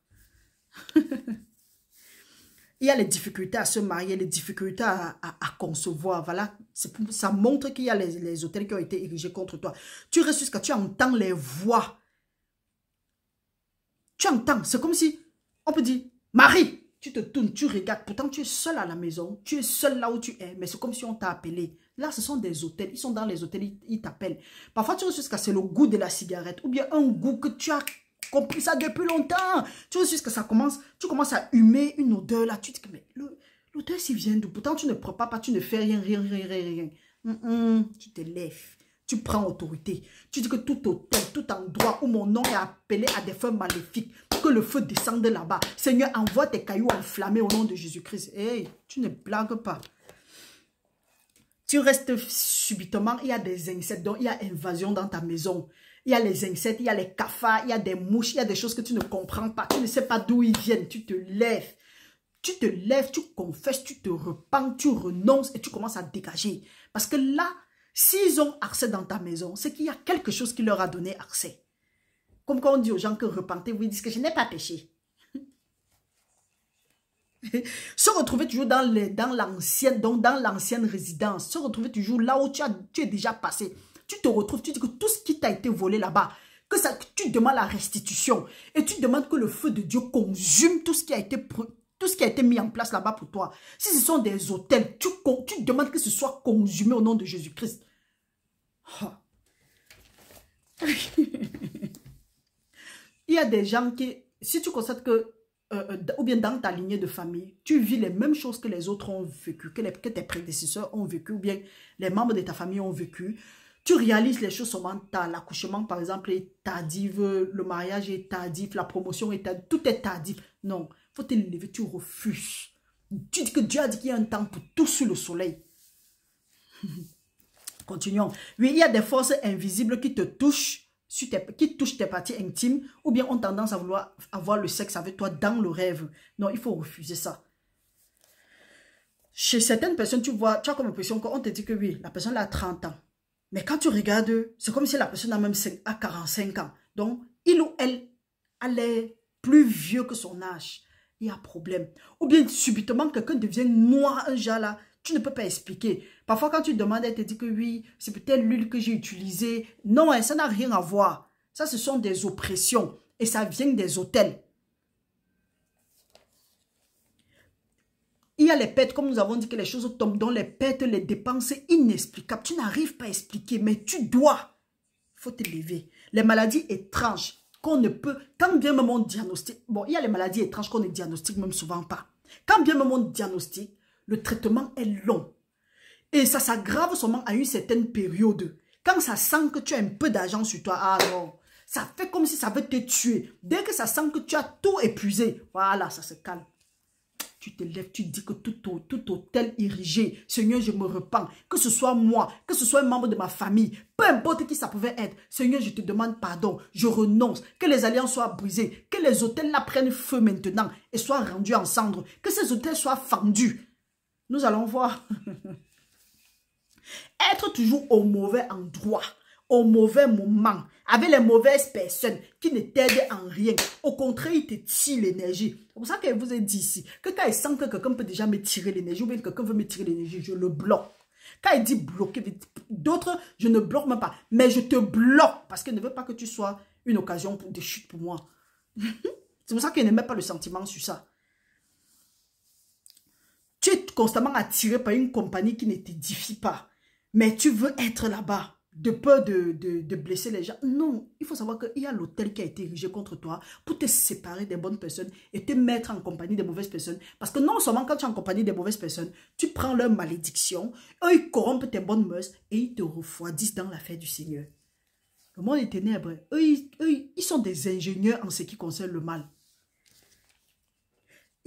Il y a les difficultés à se marier, les difficultés à concevoir. Voilà, ça montre qu'il y a les hôtels qui ont été érigés contre toi. Tu restes jusqu'à tu entends les voix. Tu entends, c'est comme si on peut dire, Marie, tu te tournes, tu regardes. Pourtant, tu es seul à la maison, tu es seul là où tu es, mais c'est comme si on t'a appelé. Là, ce sont des hôtels, ils sont dans les hôtels, ils t'appellent. Parfois, tu restes jusqu'à c'est le goût de la cigarette ou bien un goût que tu as compris ça depuis longtemps. Tu vois, jusqu'à ça commence, tu commences à humer une odeur là. Tu te dis que mais l'odeur s'y vient d'où? Pourtant, tu ne prépares pas, tu ne fais rien. Tu te lèves, tu prends autorité. Tu dis que tout hôtel, tout endroit où mon nom est appelé à des feux maléfiques, que le feu descende là-bas. Seigneur, envoie tes cailloux enflammés au nom de Jésus-Christ. Hey, tu ne blagues pas. Tu restes subitement, il y a des insectes, donc il y a invasion dans ta maison. Il y a les insectes, il y a les cafards, il y a des mouches, il y a des choses que tu ne comprends pas. Tu ne sais pas d'où ils viennent. Tu te lèves, tu confesses, tu te repens, tu renonces et tu commences à dégager. Parce que là, s'ils ont accès dans ta maison, c'est qu'il y a quelque chose qui leur a donné accès. Comme quand on dit aux gens que repentez-vous, ils disent que je n'ai pas péché. Se retrouver toujours dans l'ancienne résidence, se retrouver toujours là où tu es déjà passé. Tu te retrouves, tu dis que tout ce qui t'a été volé là-bas, que tu demandes la restitution et tu demandes que le feu de Dieu consume tout ce qui a été mis en place là-bas pour toi. Si ce sont des hôtels, tu demandes que ce soit consumé au nom de Jésus-Christ. Oh. Il y a des gens qui, si tu constates que ou bien dans ta lignée de famille, tu vis les mêmes choses que les autres ont vécu, que tes prédécesseurs ont vécu, ou bien les membres de ta famille ont vécu, Tu réalises les choses seulement tard. L'accouchement, par exemple, est tardif, le mariage est tardif, la promotion est tardif, tout est tardif. Non, il faut te lever, tu refuses. Tu dis que Dieu a dit qu'il y a un temps pour tout sous le soleil. Continuons. Oui, il y a des forces invisibles qui te touchent, qui touchent tes parties intimes, ou bien ont tendance à vouloir avoir le sexe avec toi dans le rêve. Non, il faut refuser ça. Chez certaines personnes, tu vois, tu as comme impression qu'on te dit que oui, la personne a 30 ans. Mais quand tu regardes, c'est comme si la personne a même 45 ans. Donc, il ou elle est plus vieux que son âge. Il y a problème. Ou bien, subitement, quelqu'un devient noir, un genre là. Tu ne peux pas expliquer. Parfois, quand tu demandes, elle te dit que oui, c'est peut-être l'huile que j'ai utilisée. Non, ça n'a rien à voir. Ça, ce sont des oppressions. Et ça vient des hôtels. Il y a les pertes, comme nous avons dit que les choses tombent dans les pertes, les dépenses inexplicables. Tu n'arrives pas à expliquer, mais tu dois. Il faut te lever. Les maladies étranges qu'on ne peut, quand bien même on diagnostique, bon, il y a les maladies étranges qu'on ne diagnostique même souvent pas. Quand bien même on diagnostique, le traitement est long. Et ça s'aggrave seulement à une certaine période. Quand ça sent que tu as un peu d'argent sur toi, ah non, ça fait comme si ça veut te tuer. Dès que ça sent que tu as tout épuisé, voilà, ça se calme. Tu te lèves, tu dis que tout hôtel érigé, Seigneur, je me repens. Que ce soit moi, que ce soit un membre de ma famille, peu importe qui ça pouvait être. Seigneur, je te demande pardon, je renonce. Que les alliances soient brisées, que les hôtels là prennent feu maintenant et soient rendus en cendres. Que ces hôtels soient fendus. Nous allons voir. Être toujours au mauvais endroit, au mauvais moment, avec les mauvaises personnes qui ne t'aident en rien. Au contraire, ils te tirent l'énergie. C'est pour ça que je vous ai dit ici, que quand il sent que quelqu'un peut déjà me tirer l'énergie, ou bien quelqu'un veut me tirer l'énergie, je le bloque. Quand il dit bloquer, d'autres, je ne bloque même pas. Mais je te bloque parce qu'il ne veut pas que tu sois une occasion de chute pour moi. C'est pour ça qu'il ne met pas le sentiment sur ça. Tu es constamment attiré par une compagnie qui ne t'édifie pas. Mais tu veux être là-bas. De peur de blesser les gens. Non, il faut savoir qu'il y a l'hôtel qui a été érigé contre toi pour te séparer des bonnes personnes et te mettre en compagnie des mauvaises personnes. Parce que non seulement quand tu es en compagnie des mauvaises personnes, tu prends leur malédiction, eux ils corrompent tes bonnes mœurs et ils te refroidissent dans l'affaire du Seigneur. Le monde est ténèbres. Eux, ils sont des ingénieurs en ce qui concerne le mal.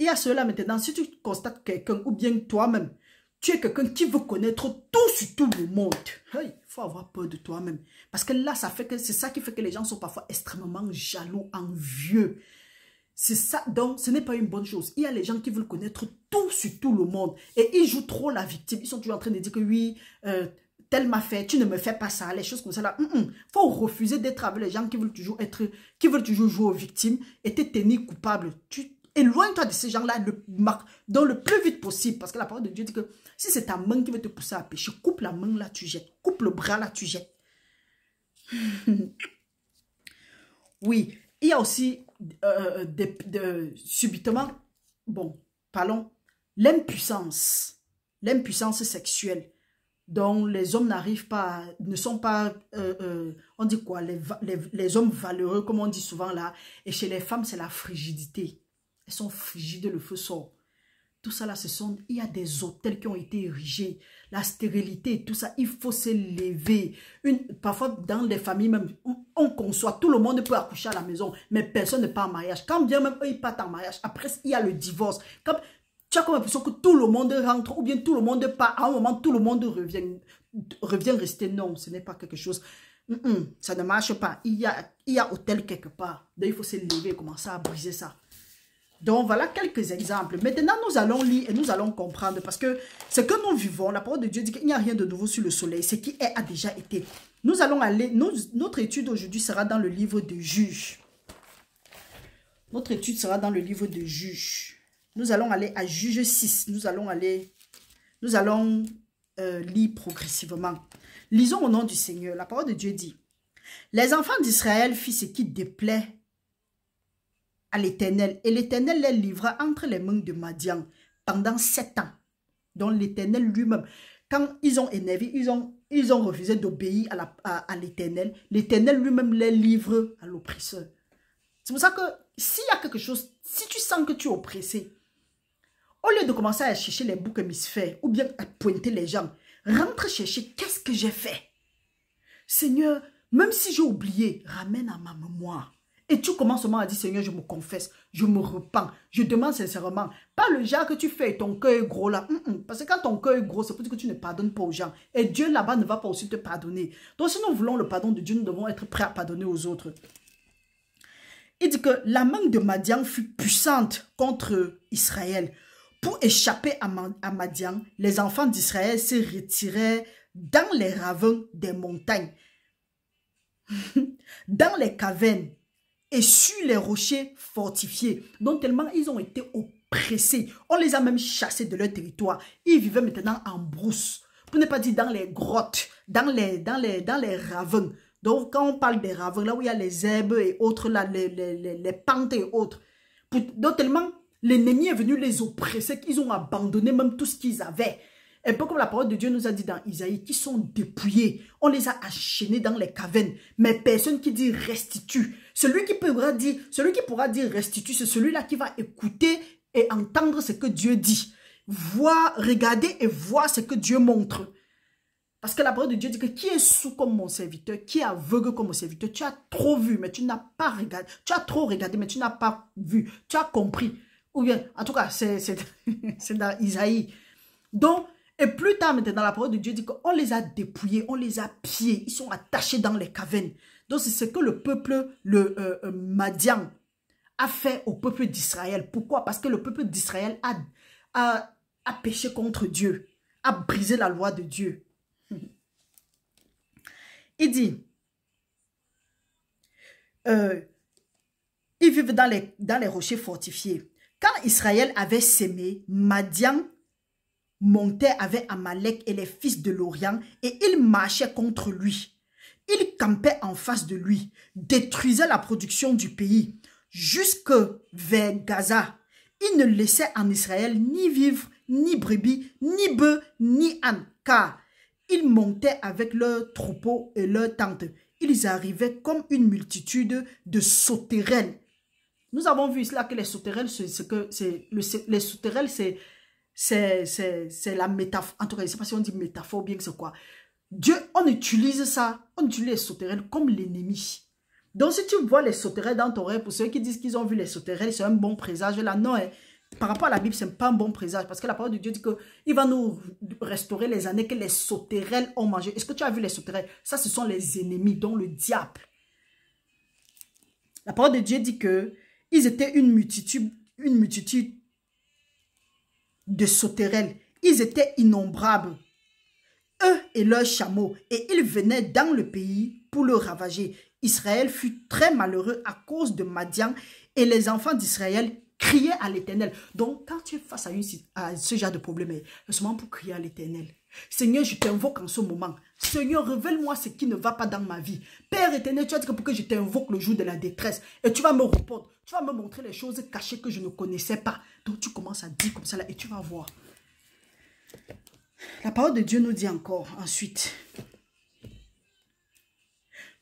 Et à cela maintenant, si tu constates quelqu'un ou bien toi-même, tu es quelqu'un qui veut connaître tout sur tout le monde. Il faut avoir peur de toi-même. Parce que là, c'est ça qui fait que les gens sont parfois extrêmement jaloux, envieux. C'est ça, donc ce n'est pas une bonne chose. Il y a les gens qui veulent connaître tout sur tout le monde. Et ils jouent trop la victime. Ils sont toujours en train de dire que oui, tel m'a fait, tu ne me fais pas ça, les choses comme ça là. Faut refuser d'être avec les gens qui veulent toujours jouer aux victimes et te tenir coupable. Éloigne-toi de ces gens-là dans le plus vite possible. Parce que la parole de Dieu dit que si c'est ta main qui veut te pousser à pécher, coupe la main là, tu jettes. Coupe le bras là, tu jettes. Oui, il y a aussi subitement, bon, parlons, l'impuissance sexuelle dont les hommes n'arrivent pas, ne sont pas, on dit quoi, les hommes valeureux, comme on dit souvent là. Et chez les femmes, c'est la frigidité. Elles sont frigides, le feu sort. Tout ça là, il y a des hôtels qui ont été érigés. La stérilité et tout ça, il faut se lever. Parfois, dans les familles même, on conçoit, tout le monde peut accoucher à la maison, mais personne ne part en mariage. Quand bien même eux, ils partent en mariage, après, il y a le divorce. Quand, tu as comme l'impression que tout le monde rentre, ou bien tout le monde part, à un moment, tout le monde revient rester. Non, ce n'est pas quelque chose. Ça ne marche pas. Il y a hôtel quelque part. Donc, il faut se lever et commencer à briser ça. Donc, voilà quelques exemples. Maintenant, nous allons lire et nous allons comprendre. Parce que ce que nous vivons, la parole de Dieu dit qu'il n'y a rien de nouveau sur le soleil. Ce qui a déjà été. Nous allons aller, notre étude aujourd'hui sera dans le livre de Juges. Notre étude sera dans le livre de Juges. Nous allons aller à Juges 6. Nous allons lire progressivement. Lisons au nom du Seigneur. La parole de Dieu dit: les enfants d'Israël firent ce qui déplaît à l'Éternel, et l'Éternel les livra entre les mains de Madian pendant 7 ans. Donc l'Éternel lui-même, quand ils ont énervé, ils ont refusé d'obéir à l'Éternel, l'Éternel lui-même les livre à l'oppresseur. C'est pour ça que s'il y a quelque chose, si tu sens que tu es oppressé, au lieu de commencer à chercher les boucs émisphères ou bien à pointer les gens, rentre chercher qu'est-ce que j'ai fait. Seigneur, même si j'ai oublié, ramène à ma mémoire. Et tu commences seulement à dire, Seigneur, je me confesse, je me repens, je demande sincèrement. Pas le genre que tu fais et ton cœur est gros là. Parce que quand ton cœur est gros, c'est pour dire que tu ne pardonnes pas aux gens. Et Dieu là-bas ne va pas aussi te pardonner. Donc si nous voulons le pardon de Dieu, nous devons être prêts à pardonner aux autres. Il dit que la main de Madian fut puissante contre Israël. Pour échapper à Madian, les enfants d'Israël se retirèrent dans les ravins des montagnes, dans les cavernes et sur les rochers fortifiés. Donc tellement ils ont été oppressés. On les a même chassés de leur territoire. Ils vivaient maintenant en brousse. Pour ne pas dire dans les grottes, dans les ravins. Donc, quand on parle des ravins, là où il y a les herbes et autres, là, les pentes et autres. Donc, tellement l'ennemi est venu les oppresser qu'ils ont abandonné même tout ce qu'ils avaient. Un peu comme la parole de Dieu nous a dit dans Isaïe, qui sont dépouillés. On les a enchaînés dans les cavernes. Mais personne qui dit restitue. Celui qui pourra dire restitue, c'est celui-là qui va écouter et entendre ce que Dieu dit. Voir, regarder et voir ce que Dieu montre. Parce que la parole de Dieu dit que qui est sourd comme mon serviteur, qui est aveugle comme mon serviteur, tu as trop vu, mais tu n'as pas regardé. Tu as trop regardé, mais tu n'as pas vu. Tu as compris. Ou bien, en tout cas, c'est dans Isaïe. Donc, et plus tard maintenant, la parole de Dieu dit qu'on les a dépouillés, on les a pillés. Ils sont attachés dans les cavernes. Donc, c'est ce que le peuple, Madian, a fait au peuple d'Israël. Pourquoi? Parce que le peuple d'Israël a péché contre Dieu, a brisé la loi de Dieu. Il dit, ils vivent dans les rochers fortifiés. Quand Israël avait sémé, Madian montait avec Amalek et les fils de l'Orient et ils marchaient contre lui. Ils campaient en face de lui, détruisaient la production du pays jusque vers Gaza. Ils ne laissaient en Israël ni vivre, ni brebis, ni bœufs, ni ânes, car ils montaient avec leurs troupeaux et leurs tentes. Ils arrivaient comme une multitude de sauterelles. Nous avons vu cela que les sauterelles, les sauterelles, c'est la métaphore. En tout cas, je ne sais pas si on dit métaphore ou bien que c'est quoi. Dieu, on utilise ça, on utilise les sauterelles comme l'ennemi. Donc, si tu vois les sauterelles dans ton rêve, pour ceux qui disent qu'ils ont vu les sauterelles, c'est un bon présage. Là, non, hein. Par rapport à la Bible, ce n'est pas un bon présage. Parce que la parole de Dieu dit qu'il va nous restaurer les années que les sauterelles ont mangé. Est-ce que tu as vu les sauterelles? Ça, ce sont les ennemis, dont le diable. La parole de Dieu dit qu'ils étaient une multitude de sauterelles. Ils étaient innombrables, eux et leurs chameaux. Et ils venaient dans le pays pour le ravager. Israël fut très malheureux à cause de Madian et les enfants d'Israël criaient à l'Éternel. Donc, quand tu es face à ce genre de problème, c'est seulement pour crier à l'Éternel. Seigneur, je t'invoque en ce moment. Seigneur, révèle-moi ce qui ne va pas dans ma vie. Père éternel, tu as dit que pour que je t'invoque le jour de la détresse. Et tu vas me répondre. Tu vas me montrer les choses cachées que je ne connaissais pas. Donc, tu commences à dire comme ça là et tu vas voir. La parole de Dieu nous dit encore ensuite.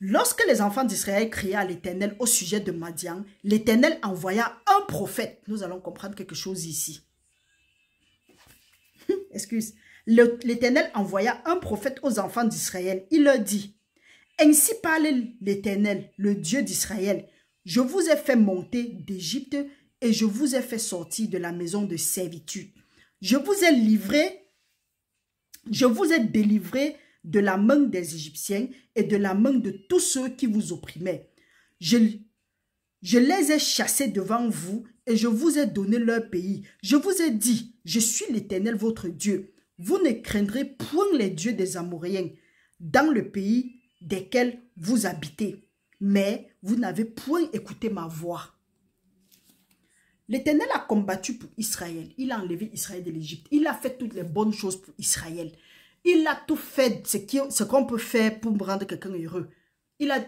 Lorsque les enfants d'Israël criaient à l'Éternel au sujet de Madian, l'Éternel envoya un prophète. Nous allons comprendre quelque chose ici. Excuse. L'Éternel envoya un prophète aux enfants d'Israël. Il leur dit, « Ainsi parle l'Éternel, le Dieu d'Israël. Je vous ai fait monter d'Égypte et je vous ai fait sortir de la maison de servitude. Je vous ai délivré de la main des Égyptiens et de la main de tous ceux qui vous opprimaient. Je les ai chassés devant vous et je vous ai donné leur pays. Je vous ai dit, je suis l'Éternel votre Dieu. Vous ne craindrez point les dieux des Amoréens dans le pays desquels vous habitez. Mais vous n'avez point écouté ma voix. » L'Éternel a combattu pour Israël. Il a enlevé Israël de l'Égypte. Il a fait toutes les bonnes choses pour Israël. Il a tout fait ce qu'on peut faire pour rendre quelqu'un heureux.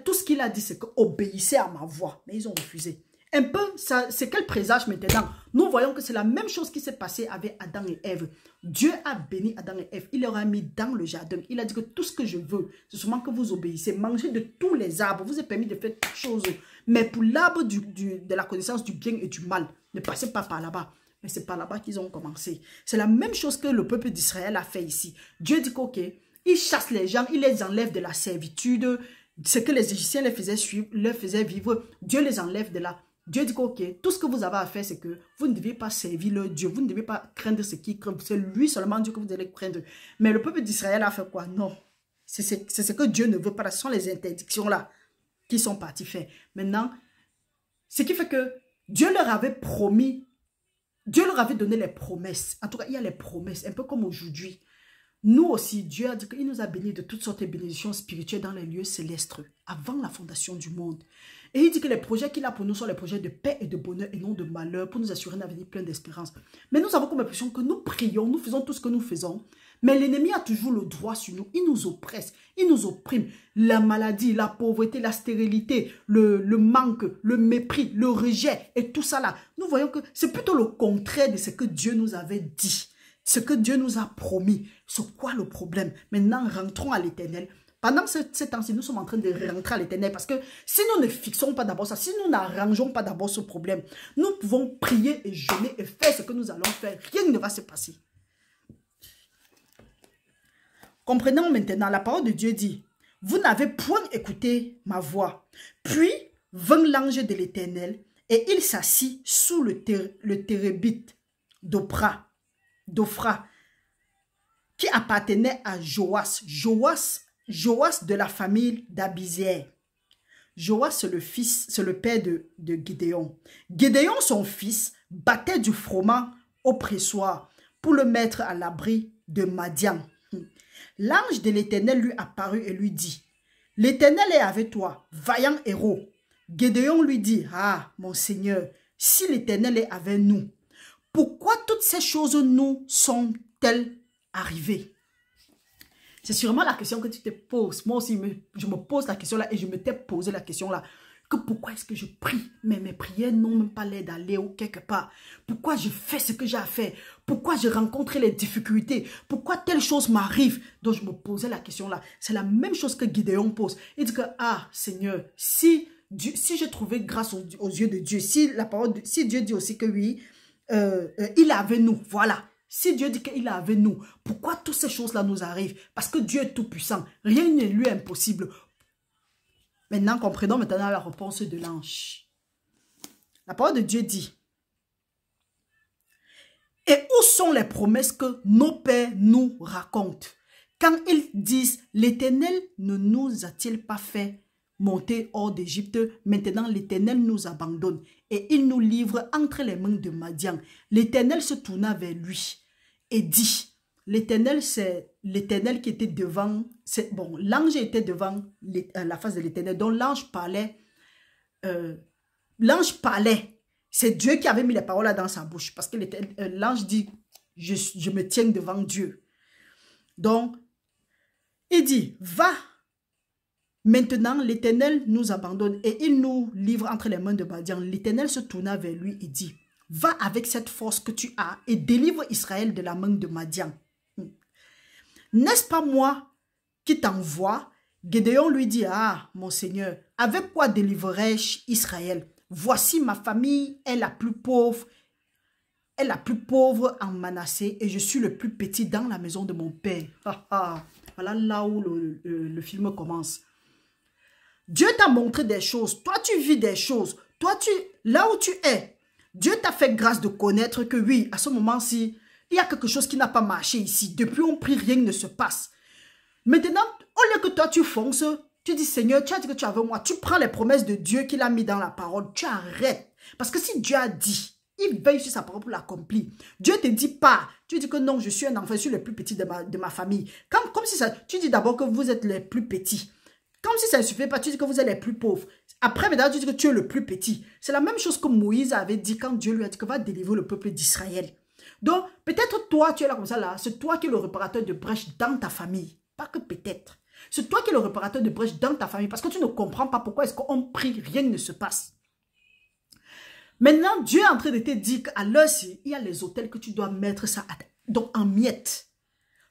Tout ce qu'il a dit, c'est qu'obéissez à ma voix. Mais ils ont refusé. Un peu, c'est quel présage maintenant? Nous voyons que c'est la même chose qui s'est passée avec Adam et Ève. Dieu a béni Adam et Ève. Il leur a mis dans le jardin. Il a dit que tout ce que je veux, c'est seulement que vous obéissez. Mangez de tous les arbres. Vous est permis de faire toutes choses. Mais pour l'arbre de la connaissance du bien et du mal, ne passez pas par là-bas. Mais c'est par là-bas qu'ils ont commencé. C'est la même chose que le peuple d'Israël a fait ici. Dieu dit que, ok, Il chasse les gens, il les enlève de la servitude. Ce que les Égyptiens leur faisaient vivre, Dieu les enlève de là. Dieu dit que, ok, tout ce que vous avez à faire, c'est que vous ne devez pas servir le Dieu. Vous ne devez pas craindre ce qui craint. C'est lui seulement Dieu que vous allez craindre. Mais le peuple d'Israël a fait quoi? Non. C'est ce que Dieu ne veut pas. Ce sont les interdictions là qui sont partis faire. Maintenant, ce qui fait que Dieu leur avait promis, Dieu leur avait donné les promesses. En tout cas, il y a les promesses, un peu comme aujourd'hui. Nous aussi, Dieu a dit qu'il nous a bénis de toutes sortes de bénédictions spirituelles dans les lieux célestes avant la fondation du monde. Et il dit que les projets qu'il a pour nous sont les projets de paix et de bonheur et non de malheur pour nous assurer un avenir plein d'espérance. Mais nous avons comme impression que nous prions, nous faisons tout ce que nous faisons, mais l'ennemi a toujours le droit sur nous. Il nous oppresse, il nous opprime. La maladie, la pauvreté, la stérilité, le manque, le mépris, le rejet et tout ça là. Nous voyons que c'est plutôt le contraire de ce que Dieu nous avait dit. Ce que Dieu nous a promis. C'est quoi le problème? Maintenant, rentrons à l'Éternel. Pendant ce temps-ci, nous sommes en train de rentrer à l'Éternel parce que si nous ne fixons pas d'abord ça, si nous n'arrangeons pas d'abord ce problème, nous pouvons prier et jeûner et faire ce que nous allons faire. Rien ne va se passer. Comprenons maintenant, la parole de Dieu dit, « Vous n'avez point écouté ma voix. » Puis vint l'ange de l'Éternel et il s'assit sous le térébinthe d'Ophra, qui appartenait à Joas de la famille d'Abizéer. Joas, c'est le père de Gédéon. Gédéon, son fils, battait du froment au pressoir pour le mettre à l'abri de Madian. L'ange de l'Éternel lui apparut et lui dit, « L'Éternel est avec toi, vaillant héros. » Gédéon lui dit, « Ah, mon Seigneur, si l'Éternel est avec nous, pourquoi toutes ces choses nous sont-elles arrivées? » C'est sûrement la question que tu te poses. Moi aussi, je me pose la question là et je me t'ai posé la question là. Que pourquoi est-ce que je prie, mais mes prières n'ont même pas l'air d'aller ou quelque part? Pourquoi je fais ce que j'ai à faire? Pourquoi je rencontre les difficultés? Pourquoi telle chose m'arrive? Donc je me posais la question là. C'est la même chose que Gédéon pose. Il dit que, ah Seigneur, si j'ai trouvé grâce aux yeux de Dieu, si Dieu dit aussi que oui, il est avec nous, voilà. Si Dieu dit qu'il est avec nous, pourquoi toutes ces choses-là nous arrivent? Parce que Dieu est tout puissant. Rien n'est lui impossible. Maintenant, comprenons maintenant la réponse de l'ange. La parole de Dieu dit, « Et où sont les promesses que nos pères nous racontent? Quand ils disent, l'Éternel ne nous a-t-il pas fait monter hors d'Égypte? Maintenant, l'Éternel nous abandonne et il nous livre entre les mains de Madian. » L'Éternel se tourna vers lui et dit, l'Éternel, c'est l'Éternel qui était devant, bon, l'ange était devant la face de l'Éternel, donc l'ange parlait, c'est Dieu qui avait mis les paroles là dans sa bouche, parce que l'ange dit, je me tiens devant Dieu. Donc, il dit, va, maintenant l'Éternel nous abandonne et il nous livre entre les mains de Madian. L'Éternel se tourna vers lui et dit, va avec cette force que tu as et délivre Israël de la main de Madian. N'est-ce pas moi qui t'envoie? Gédéon lui dit, ah, mon Seigneur, avec quoi délivrerai-je Israël? Voici ma famille est la plus pauvre en Manassé et je suis le plus petit dans la maison de mon père. Voilà là où le film commence. Dieu t'a montré des choses, toi tu vis des choses, là où tu es, Dieu t'a fait grâce de connaître que oui, à ce moment-ci, il y a quelque chose qui n'a pas marché ici. Depuis on prie, rien ne se passe. Maintenant, au lieu que toi tu fonces, tu dis Seigneur, tu as dit que tu es avec moi. Tu prends les promesses de Dieu qu'il a mis dans la parole. Tu arrêtes. Parce que si Dieu a dit, il veille sur sa parole pour l'accomplir. Dieu ne te dit pas. Tu dis que non, je suis un enfant, je suis le plus petit de ma famille. Comme si ça, tu dis d'abord que vous êtes les plus petits. Comme si ça ne suffit pas, tu dis que vous êtes les plus pauvres. Après, maintenant, tu dis que tu es le plus petit. C'est la même chose que Moïse avait dit quand Dieu lui a dit que va délivrer le peuple d'Israël. Donc, peut-être toi, tu es là comme ça, là. C'est toi qui es le réparateur de brèches dans ta famille. Pas que peut-être. C'est toi qui es le réparateur de brèches dans ta famille. Parce que tu ne comprends pas pourquoi est-ce qu'on prie, rien ne se passe. Maintenant, Dieu est en train de te dire qu'à l'heure-ci, il y a les autels que tu dois mettre ça donc en miettes.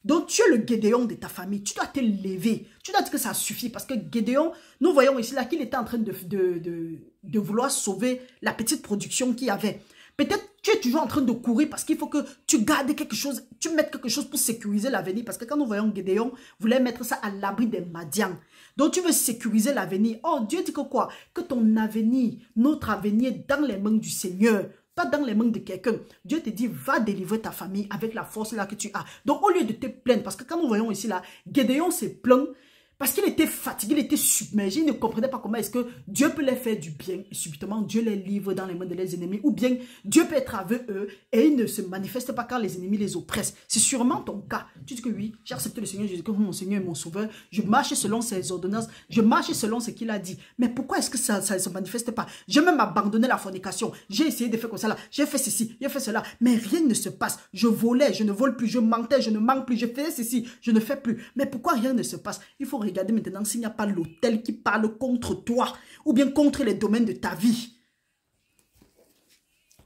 Donc, tu es le Gédéon de ta famille. Tu dois te lever. Tu dois dire que ça suffit. Parce que Gédéon, nous voyons ici là qu'il était en train de vouloir sauver la petite production qu'il y avait. Peut-être tu es toujours en train de courir parce qu'il faut que tu gardes quelque chose, tu mettes quelque chose pour sécuriser l'avenir. Parce que quand nous voyons Gédéon, voulait mettre ça à l'abri des Madians. Donc tu veux sécuriser l'avenir. Oh, Dieu dit que quoi? Que ton avenir, notre avenir est dans les mains du Seigneur. Pas dans les mains de quelqu'un. Dieu te dit, va délivrer ta famille avec la force là que tu as. Donc au lieu de te plaindre, parce que quand nous voyons ici là, Gédéon s'est plaint parce qu'il était fatigué, il était submergé, il ne comprenait pas comment est-ce que Dieu peut les faire du bien et subitement Dieu les livre dans les mains de leurs ennemis, ou bien Dieu peut être avec eux et il ne se manifeste pas quand les ennemis les oppressent. C'est sûrement ton cas. Tu dis que oui, j'ai accepté le Seigneur, je dis que mon Seigneur est mon sauveur, je marche selon ses ordonnances, je marche selon ce qu'il a dit. Mais pourquoi est-ce que ça ne se manifeste pas? J'ai même abandonné la fornication, j'ai essayé de faire comme ça là, j'ai fait ceci, j'ai fait cela, mais rien ne se passe. Je volais, je ne vole plus, je mentais, je ne manque plus, je faisais ceci, je ne fais plus. Mais pourquoi rien ne se passe? Il faut regarder maintenant s'il n'y a pas l'autel qui parle contre toi ou bien contre les domaines de ta vie.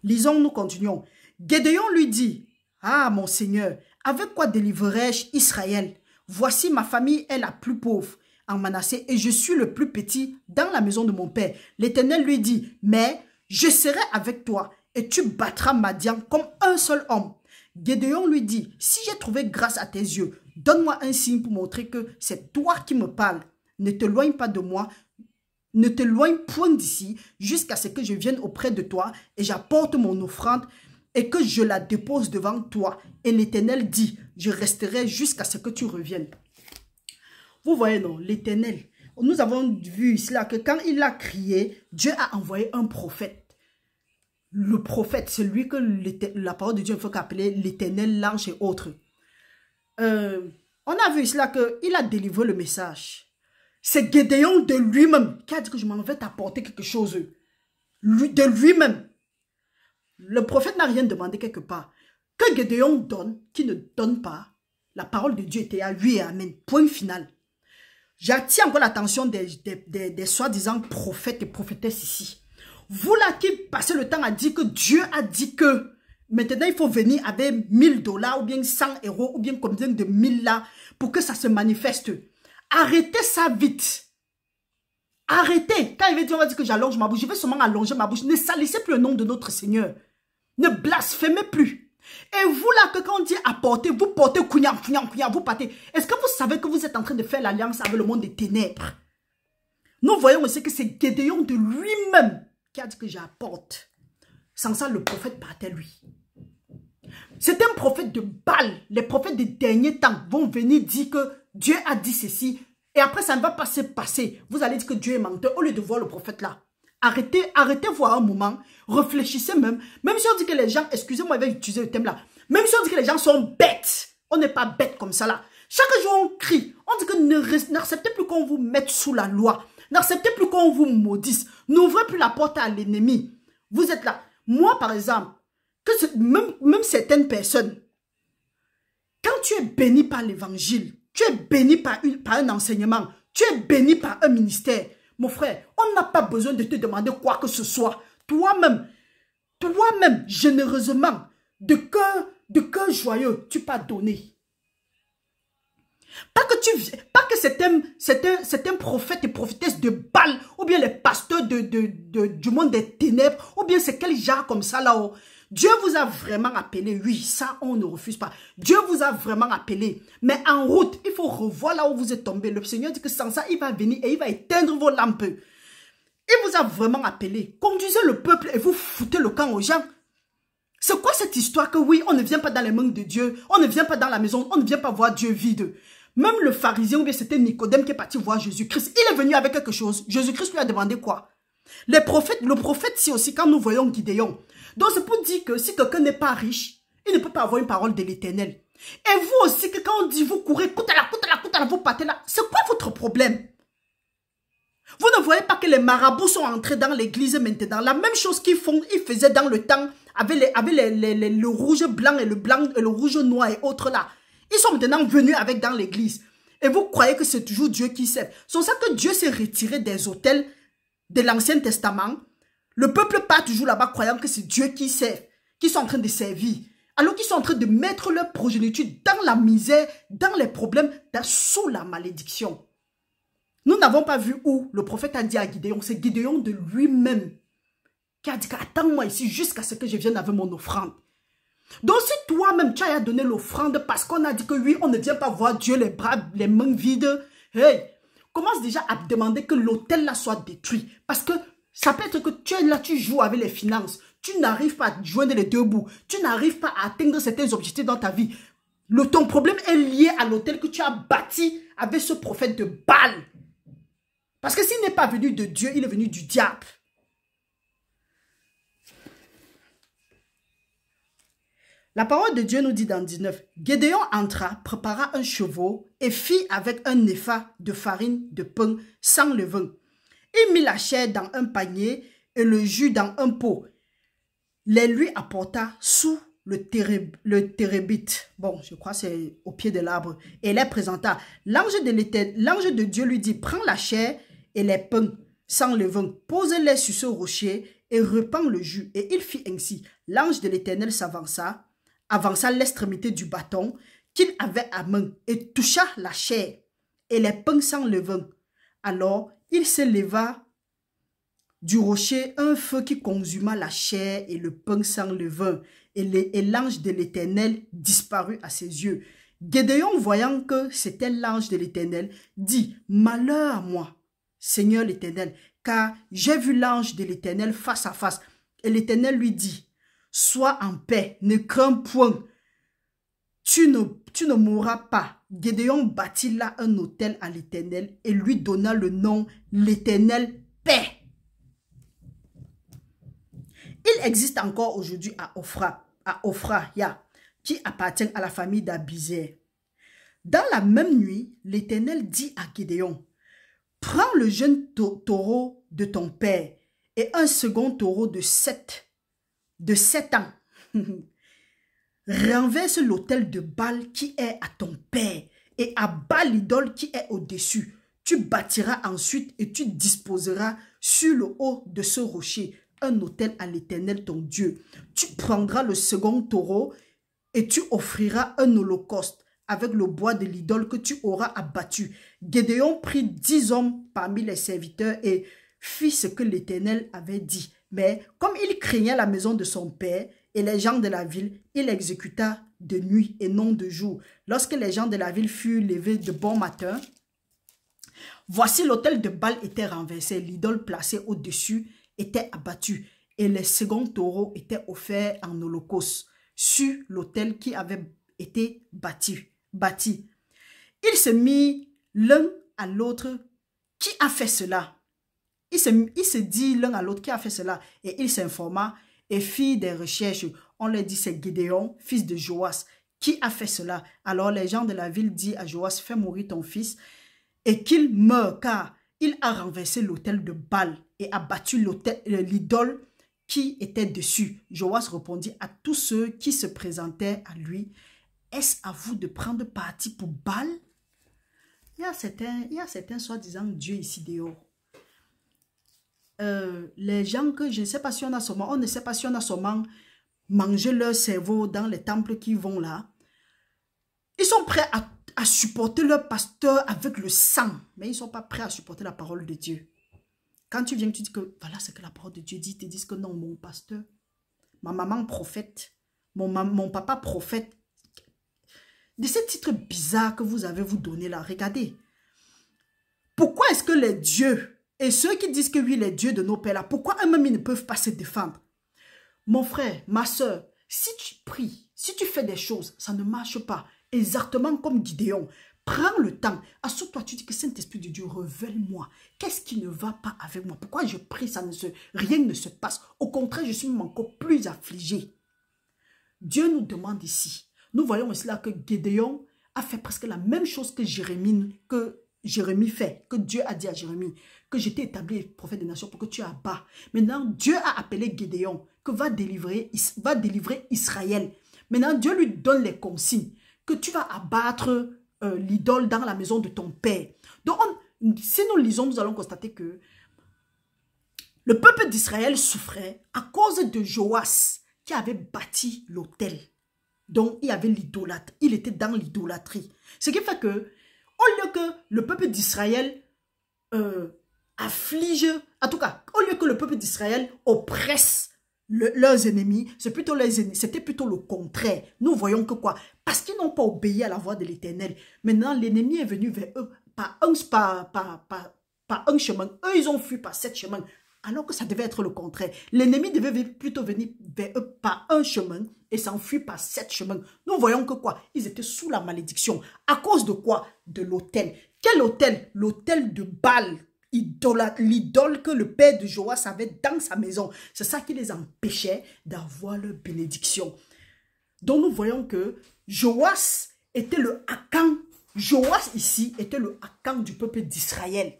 Lisons, nous continuons. Gédéon lui dit, ah mon Seigneur, avec quoi délivrerai-je Israël? Voici ma famille est la plus pauvre en Manassé et je suis le plus petit dans la maison de mon père. L'Éternel lui dit, mais je serai avec toi et tu battras Madian comme un seul homme. Gédéon lui dit, si j'ai trouvé grâce à tes yeux, donne-moi un signe pour montrer que c'est toi qui me parles. Ne t'éloigne pas de moi, ne t'éloigne point d'ici jusqu'à ce que je vienne auprès de toi et j'apporte mon offrande et que je la dépose devant toi. Et l'Éternel dit, je resterai jusqu'à ce que tu reviennes. Vous voyez non, l'Éternel, nous avons vu ici là que quand il a crié, Dieu a envoyé un prophète. Le prophète, c'est lui que la parole de Dieu faut qu'appeler l'Éternel, l'ange et autres. On a vu cela qu'il a délivré le message. C'est Gédéon de lui-même qui a dit que je m'en vais t'apporter quelque chose. De lui-même. Le prophète n'a rien demandé quelque part. Que Gédéon donne, qui ne donne pas, la parole de Dieu était à lui et amen. Point final. J'attire encore l'attention des soi-disant prophètes et prophétesses ici. Vous là qui passez le temps à dire que Dieu a dit que maintenant il faut venir avec 1000 $ ou bien 100 € ou bien combien de 1000 là pour que ça se manifeste. Arrêtez ça vite. Arrêtez. Quand il va dire, on va dire que j'allonge ma bouche, je vais seulement allonger ma bouche. Ne salissez plus le nom de notre Seigneur. Ne blasphémez plus. Et vous là, que quand on dit apporter, vous portez couignam, vous partez. Est-ce que vous savez que vous êtes en train de faire l'alliance avec le monde des ténèbres? Nous voyons aussi que c'est Gédéon de lui-même qui a dit que j'apporte. Sans ça, le prophète partait lui. C'est un prophète de Baal. Les prophètes des derniers temps vont venir dire que Dieu a dit ceci. Et après, ça ne va pas se passer. Vous allez dire que Dieu est menteur au lieu de voir le prophète là. Arrêtez-vous à un moment. Réfléchissez même. Même si on dit que les gens, excusez-moi, je vais utiliser le thème là. Même si on dit que les gens sont bêtes. On n'est pas bêtes comme ça là. Chaque jour, on crie. On dit que n'acceptez plus qu'on vous mette sous la loi. N'acceptez plus qu'on vous maudisse. N'ouvrez plus la porte à l'ennemi. Vous êtes là. Moi, par exemple, même certaines personnes, quand tu es béni par l'évangile, tu es béni par un enseignement, tu es béni par un ministère, mon frère, on n'a pas besoin de te demander quoi que ce soit. Toi-même, généreusement, de cœur joyeux, tu peux donner. Pas que c'est un prophète et prophétesse de Baal, ou bien les pasteurs du monde des ténèbres, ou bien c'est quel genre comme ça là-haut. Dieu vous a vraiment appelé, oui, ça on ne refuse pas. Dieu vous a vraiment appelé, mais en route, il faut revoir là où vous êtes tombé. Le Seigneur dit que sans ça, il va venir et il va éteindre vos lampes. Il vous a vraiment appelé. Conduisez le peuple et vous foutez le camp aux gens. C'est quoi cette histoire que oui, on ne vient pas dans les mains de Dieu, on ne vient pas dans la maison, on ne vient pas voir Dieu vide. Même le pharisien, ou bien c'était Nicodème qui est parti voir Jésus-Christ, il est venu avec quelque chose. Jésus-Christ lui a demandé quoi? Le prophète, si aussi, quand nous voyons Gédéon. Donc c'est pour dire que si quelqu'un n'est pas riche, il ne peut pas avoir une parole de l'Éternel. Et vous aussi, que quand on dit vous courez, coutala, vous partez là, c'est quoi votre problème? Vous ne voyez pas que les marabouts sont entrés dans l'église maintenant. La même chose qu'ils faisaient dans le temps avec le rouge blanc et le rouge noir et autres là. Ils sont maintenant venus avec dans l'église. Et vous croyez que c'est toujours Dieu qui sert. C'est pour ça que Dieu s'est retiré des autels de l'Ancien Testament. Le peuple part toujours là-bas croyant que c'est Dieu qui sert, qui sont en train de servir. Alors qu'ils sont en train de mettre leur progéniture dans la misère, dans les problèmes, sous la malédiction. Nous n'avons pas vu où le prophète a dit à Gédéon, c'est Gédéon de lui-même qui a dit attends-moi ici jusqu'à ce que je vienne avec mon offrande. Donc si toi-même tu as donné l'offrande parce qu'on a dit que oui, on ne vient pas voir Dieu les bras, les mains vides, hey, commence déjà à demander que l'autel là soit détruit. Parce que ça peut être que tu es là, tu joues avec les finances, tu n'arrives pas à joindre les deux bouts, tu n'arrives pas à atteindre certains objectifs dans ta vie. Ton problème est lié à l'autel que tu as bâti avec ce prophète de Baal. Parce que s'il n'est pas venu de Dieu, il est venu du diable. La parole de Dieu nous dit dans 19, Gédéon entra, prépara un chevaux et fit avec un épha de farine de pain sans levain. Il mit la chair dans un panier et le jus dans un pot. Les lui apporta sous le térébite. Bon, je crois que c'est au pied de l'arbre. Et les présenta. L'ange de Dieu lui dit, prends la chair et les pains sans levain, pose-les sur ce rocher et repends le jus. Et il fit ainsi. L'ange de l'Éternel s'avança, avança l'extrémité du bâton qu'il avait à main et toucha la chair et les pains sans levain. Alors, il se leva du rocher un feu qui consuma la chair et le pain sans levain. Et l'ange de l'Éternel disparut à ses yeux. Gédéon, voyant que c'était l'ange de l'Éternel, dit, « Malheur à moi, Seigneur l'Éternel, car j'ai vu l'ange de l'Éternel face à face. » Et l'Éternel lui dit, « Sois en paix, ne crains point, tu ne mourras pas. » Gédéon bâtit là un autel à l'Éternel et lui donna le nom l'Éternel paix. Il existe encore aujourd'hui à Ophraya, qui appartient à la famille d'Abizé. Dans la même nuit, l'Éternel dit à Gédéon, « Prends le jeune taureau de ton père et un second taureau de 7 ans. Renverse l'autel de Baal qui est à ton père et abat l'idole qui est au-dessus. Tu bâtiras ensuite et tu disposeras sur le haut de ce rocher un autel à l'Éternel ton Dieu. Tu prendras le second taureau et tu offriras un holocauste avec le bois de l'idole que tu auras abattu. » Gédéon prit 10 hommes parmi les serviteurs et fit ce que l'Éternel avait dit. Mais comme il craignait la maison de son père et les gens de la ville, il exécuta de nuit et non de jour. Lorsque les gens de la ville furent levés de bon matin, voici l'autel de Baal était renversé, l'idole placée au-dessus était abattu et les seconds taureaux étaient offerts en holocauste sur l'autel qui avait été bâti. Il se mit l'un à l'autre. Qui a fait cela? Il se dit l'un à l'autre qui a fait cela et il s'informa et fit des recherches. On leur dit c'est Gédéon, fils de Joas, qui a fait cela. Alors les gens de la ville disent à Joas, fais mourir ton fils et qu'il meure car il a renversé l'autel de Baal et a battu l'idole qui était dessus. Joas répondit à tous ceux qui se présentaient à lui, « Est-ce à vous de prendre parti pour Baal? » Il y a certains soi-disant Dieu ici dehors. Les gens que je ne sais pas si on ne sait pas si on a seulement mangé leur cerveau dans les temples qui vont là. Ils sont prêts à supporter leur pasteur avec le sang, mais ils ne sont pas prêts à supporter la parole de Dieu. Quand tu viens, tu dis que voilà ce que la parole de Dieu dit, ils te disent que non, mon pasteur, ma maman prophète, mon papa prophète. De ces titres bizarres que vous avez vous donné là, regardez. Pourquoi est-ce que les dieux et ceux qui disent que oui, les dieux de nos pères là, pourquoi eux-mêmes ils ne peuvent pas se défendre? Mon frère, ma soeur, si tu pries, si tu fais des choses, ça ne marche pas. Exactement comme Gédéon. Prends le temps. Assure-toi, tu dis que Saint-Esprit de Dieu, révèle-moi. Qu'est-ce qui ne va pas avec moi? Pourquoi je prie, rien ne se passe? Au contraire, je suis même encore plus affligé. Dieu nous demande ici. Nous voyons aussi là que Gédéon a fait presque la même chose que Jérémie fait, que Dieu a dit à Jérémie, que j'étais établi prophète des nations pour que tu abats. Maintenant, Dieu a appelé Gédéon, que va délivrer Israël. Maintenant, Dieu lui donne les consignes, que tu vas abattre l'idole dans la maison de ton père. Donc, si nous lisons, nous allons constater que le peuple d'Israël souffrait à cause de Joas qui avait bâti l'autel. Donc, il y avait l'idolâtre. Il était dans l'idolâtrie. Ce qui fait que, au lieu que le peuple d'Israël afflige, en tout cas, au lieu que le peuple d'Israël oppresse leurs ennemis, c'était plutôt le contraire. Nous voyons que quoi? Parce qu'ils n'ont pas obéi à la voix de l'Éternel. Maintenant, l'ennemi est venu vers eux par un chemin. Eux, ils ont fui par 7 chemins. Alors que ça devait être le contraire. L'ennemi devait plutôt venir vers eux par un chemin et s'enfuir par 7 chemins. Nous voyons que quoi? Ils étaient sous la malédiction. À cause de quoi? De l'autel. Quel autel? L'autel de Baal. L'idole que le père de Joas avait dans sa maison. C'est ça qui les empêchait d'avoir leur bénédiction. Donc nous voyons que Joas était le Akan. Joas ici était le Akan du peuple d'Israël.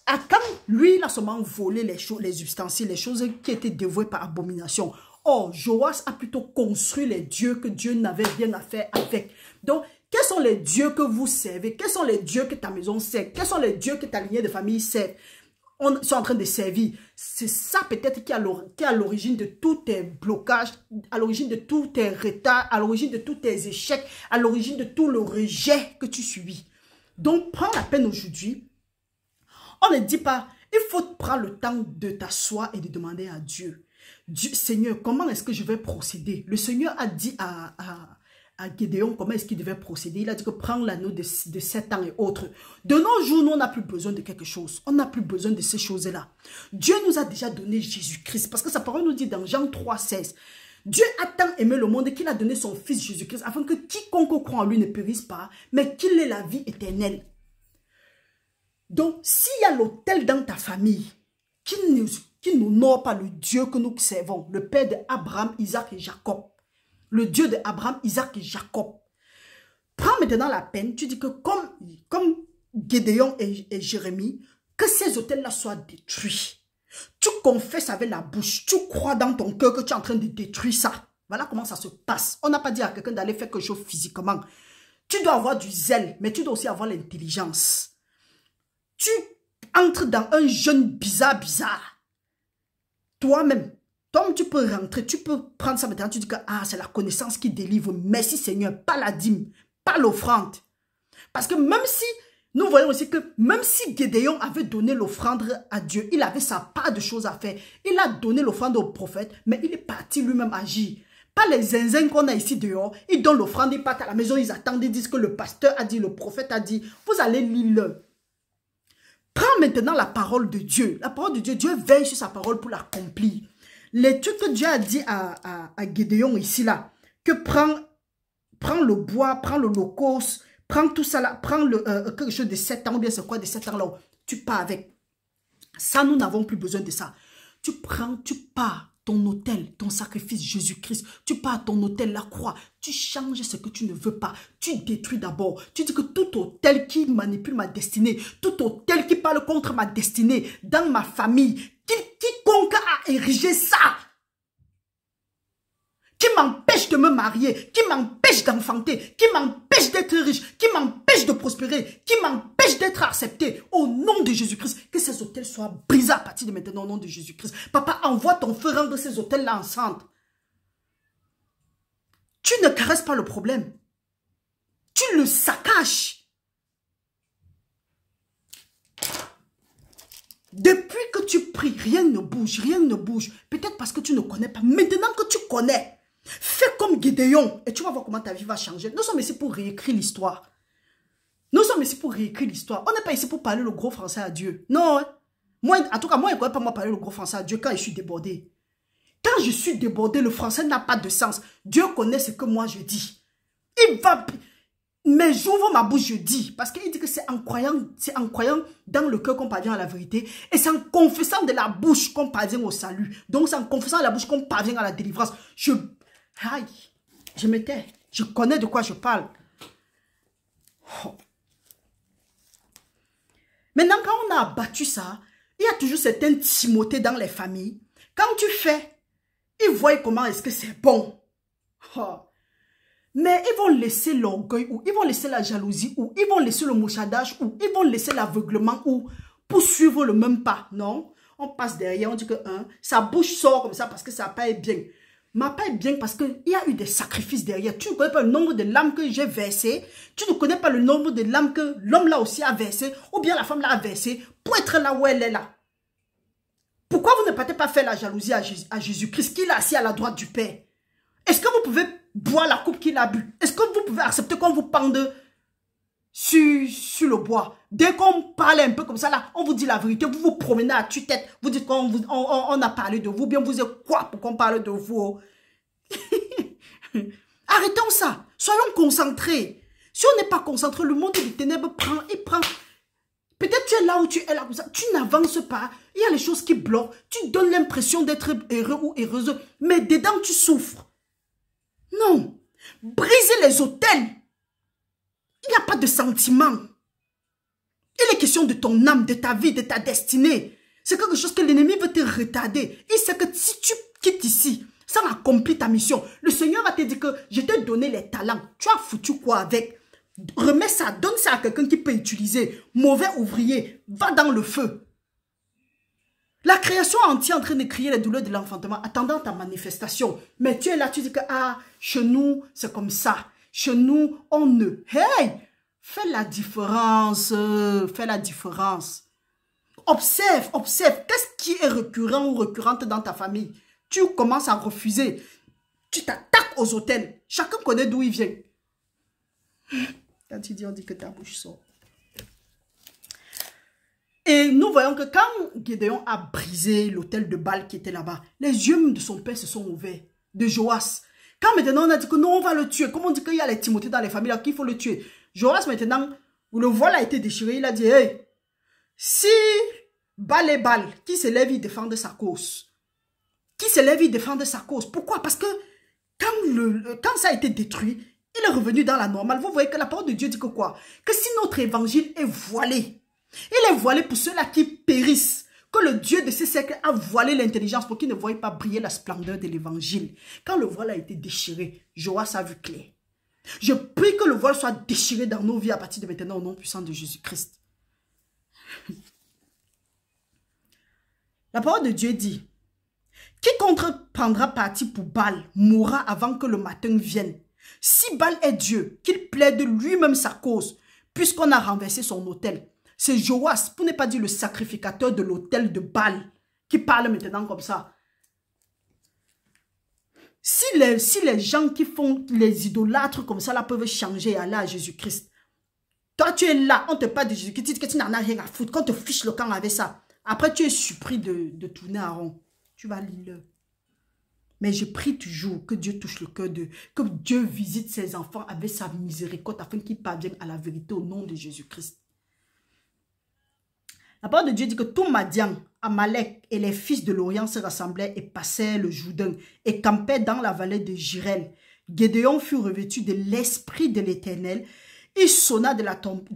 Akan, lui, il a seulement volé les ustensiles, les choses qui étaient dévouées par abomination. Or, Joas a plutôt construit les dieux que Dieu n'avait rien à faire avec. Donc, quels sont les dieux que vous servez? Quels sont les dieux que ta maison sert? Quels sont les dieux que ta lignée de famille sert? On sont en train de servir. C'est ça peut-être qui est à l'origine de tous tes blocages, à l'origine de tous tes retards, à l'origine de tous tes échecs, à l'origine de tout le rejet que tu subis. Donc, prends la peine aujourd'hui. On ne dit pas, il faut prendre le temps de t'asseoir et de demander à Dieu. Seigneur, comment est-ce que je vais procéder? Le Seigneur a dit à Gédéon comment est-ce qu'il devait procéder. Il a dit que prends l'anneau de 7 ans et autres. De nos jours, nous, on n'a plus besoin de quelque chose. On n'a plus besoin de ces choses-là. Dieu nous a déjà donné Jésus-Christ. Parce que sa parole nous dit dans Jean 3,16, Dieu a tant aimé le monde qu'il a donné son Fils Jésus-Christ afin que quiconque croit en lui ne périsse pas, mais qu'il ait la vie éternelle. Donc, s'il y a l'autel dans ta famille qui n'honore pas le Dieu que nous servons, le Père d'Abraham, Isaac et Jacob, le Dieu d'Abraham, Isaac et Jacob, prends maintenant la peine, tu dis que comme Gédéon et Jérémie, que ces autels-là soient détruits. Tu confesses avec la bouche, tu crois dans ton cœur que tu es en train de détruire ça. Voilà comment ça se passe. On n'a pas dit à quelqu'un d'aller faire quelque chose physiquement. Tu dois avoir du zèle, mais tu dois aussi avoir l'intelligence. Tu entres dans un jeûne bizarre. Toi-même, tu peux rentrer, tu peux prendre ça maintenant, tu dis que c'est la connaissance qui délivre. Merci Seigneur, pas la dîme, pas l'offrande. Parce que même si, nous voyons aussi que même si Gédéon avait donné l'offrande à Dieu, il avait sa part de choses à faire. Il a donné l'offrande au prophète, mais il est parti lui-même agir. Pas les zinzins qu'on a ici dehors, ils donnent l'offrande, ils partent à la maison, ils attendent, ils disent que le pasteur a dit, le prophète a dit, vous allez lire. Prends maintenant la parole de Dieu. La parole de Dieu, Dieu veille sur sa parole pour l'accomplir. Les trucs que Dieu a dit à Gédéon ici, là, que prends le bois, prends le locos, prends tout ça là, prends quelque chose de 7 ans, ou bien c'est quoi de 7 ans là, tu pars avec. Ça, nous n'avons plus besoin de ça. Tu pars ton autel, ton sacrifice, Jésus-Christ. Tu pars ton autel, la croix. Tu changes ce que tu ne veux pas. Tu détruis d'abord. Tu dis que tout autel qui manipule ma destinée, tout autel qui parle contre ma destinée, dans ma famille, quiconque a érigé ça, qui m'empêche de me marier, qui m'empêche d'enfanter, qui m'empêche d'être riche, qui m'empêche de prospérer, qui m'empêche d'être accepté, au nom de Jésus-Christ, que ces autels soient brisés à partir de maintenant au nom de Jésus-Christ. Papa, envoie ton feu rendre ces autels-là ensemble. Tu ne caresses pas le problème. Tu le saccages. Depuis que tu pries, rien ne bouge, rien ne bouge. Peut-être parce que tu ne connais pas. Maintenant que tu connais, fais comme Gédéon et tu vas voir comment ta vie va changer. Nous sommes ici pour réécrire l'histoire. Nous sommes ici pour réécrire l'histoire. On n'est pas ici pour parler le gros français à Dieu. Non. Hein? Moi, en tout cas, moi, je ne connais pas moi parler le gros français à Dieu quand je suis débordé. Quand je suis débordé, le français n'a pas de sens. Dieu connaît ce que moi je dis. Il va... Mais j'ouvre ma bouche, je dis. Parce qu'il dit que c'est en croyant dans le cœur qu'on parvient à la vérité. Et c'est en confessant de la bouche qu'on parvient au salut. Donc c'est en confessant de la bouche qu'on parvient à la délivrance. Aïe, je me tais. Je connais de quoi je parle. Oh. Maintenant, quand on a abattu ça, il y a toujours certains Timothée dans les familles. Quand tu fais, ils voient comment est-ce que c'est bon. Oh. Mais ils vont laisser l'orgueil, ou ils vont laisser la jalousie, ou ils vont laisser le mouchardage, ou ils vont laisser l'aveuglement, ou pour suivre le même pas. Non, on passe derrière, on dit que sa bouche sort comme ça parce que ça n'a pas été bien. Ma paix est bien parce qu'il y a eu des sacrifices derrière. Tu ne connais pas le nombre de larmes que j'ai versées. Tu ne connais pas le nombre de larmes que l'homme là aussi a versé. Ou bien la femme là a versé pour être là où elle est là. Pourquoi vous ne partez pas faire la jalousie à Jésus-Christ qui est assis à la droite du Père? Est-ce que vous pouvez boire la coupe qu'il a bu? Est-ce que vous pouvez accepter qu'on vous pende sur le bois? Dès qu'on parle un peu comme ça, là, on vous dit la vérité, vous vous promenez à tue-tête, vous dites qu'on on a parlé de vous, bien vous êtes quoi pour qu'on parle de vous? Arrêtons ça, soyons concentrés. Si on n'est pas concentré, le monde des ténèbres prend. Peut-être tu es là où tu es là, tu n'avances pas, il y a les choses qui bloquent, tu donnes l'impression d'être heureux ou heureuse, mais dedans tu souffres. Non, briser les autels, il n'y a pas de sentiment. Il est question de ton âme, de ta vie, de ta destinée. C'est quelque chose que l'ennemi veut te retarder. Il sait que si tu quittes ici, sans accomplir ta mission, le Seigneur va te dire que je t'ai donné les talents. Tu as foutu quoi avec? Remets ça, donne ça à quelqu'un qui peut utiliser. Mauvais ouvrier, va dans le feu. La création entière est en train de crier les douleurs de l'enfantement, attendant ta manifestation. Mais tu es là, tu dis que, ah, chez nous, c'est comme ça. Chez nous, on ne... Hey! Fais la différence. Fais la différence. Observe, observe. Qu'est-ce qui est récurrent ou récurrente dans ta famille? Tu commences à refuser. Tu t'attaques aux hôtels. Chacun connaît d'où il vient. Quand tu dis, on dit que ta bouche sort. Et nous voyons que quand Gédéon a brisé l'autel de Baal qui était là-bas, les yeux de son père se sont ouverts, de Joas. Quand maintenant on a dit que non, on va le tuer, comme on dit qu'il y a les Timothées dans les familles, qu'il faut le tuer. Joas maintenant, où le voile a été déchiré, il a dit, hey, si Baal est Baal, qui se lève, il défend sa cause. Qui se lève, il défend sa cause. Pourquoi? Parce que quand ça a été détruit, il est revenu dans la normale. Vous voyez que la parole de Dieu dit que quoi? Que si notre évangile est voilé, il est voilé pour ceux-là qui périssent. Que le Dieu de ces siècles a voilé l'intelligence pour qu'ils ne voient pas briller la splendeur de l'évangile. Quand le voile a été déchiré, Joas a vu clair. Je prie que le voile soit déchiré dans nos vies à partir de maintenant au nom puissant de Jésus-Christ. La parole de Dieu dit, quiconque prendra parti pour Baal mourra avant que le matin vienne. Si Baal est Dieu, qu'il plaide lui-même sa cause, puisqu'on a renversé son autel. C'est Joas, pour ne pas dire le sacrificateur de l'autel de Baal, qui parle maintenant comme ça. Si les gens qui font les idolâtres comme ça là peuvent changer et aller à Jésus-Christ, toi tu es là, on te parle de Jésus-Christ, tu dis que tu n'en as rien à foutre, qu'on te fiche le camp avec ça. Après tu es surpris de tourner en rond. Tu vas lire. Mais je prie toujours que Dieu touche le cœur d'eux, que Dieu visite ses enfants avec sa miséricorde afin qu'ils parviennent à la vérité au nom de Jésus-Christ. La parole de Dieu dit que tout Madian, Amalek et les fils de l'Orient se rassemblaient et passèrent le Jourdain et campaient dans la vallée de Jirel. Gédéon fut revêtu de l'esprit de l'Éternel. Il sonna de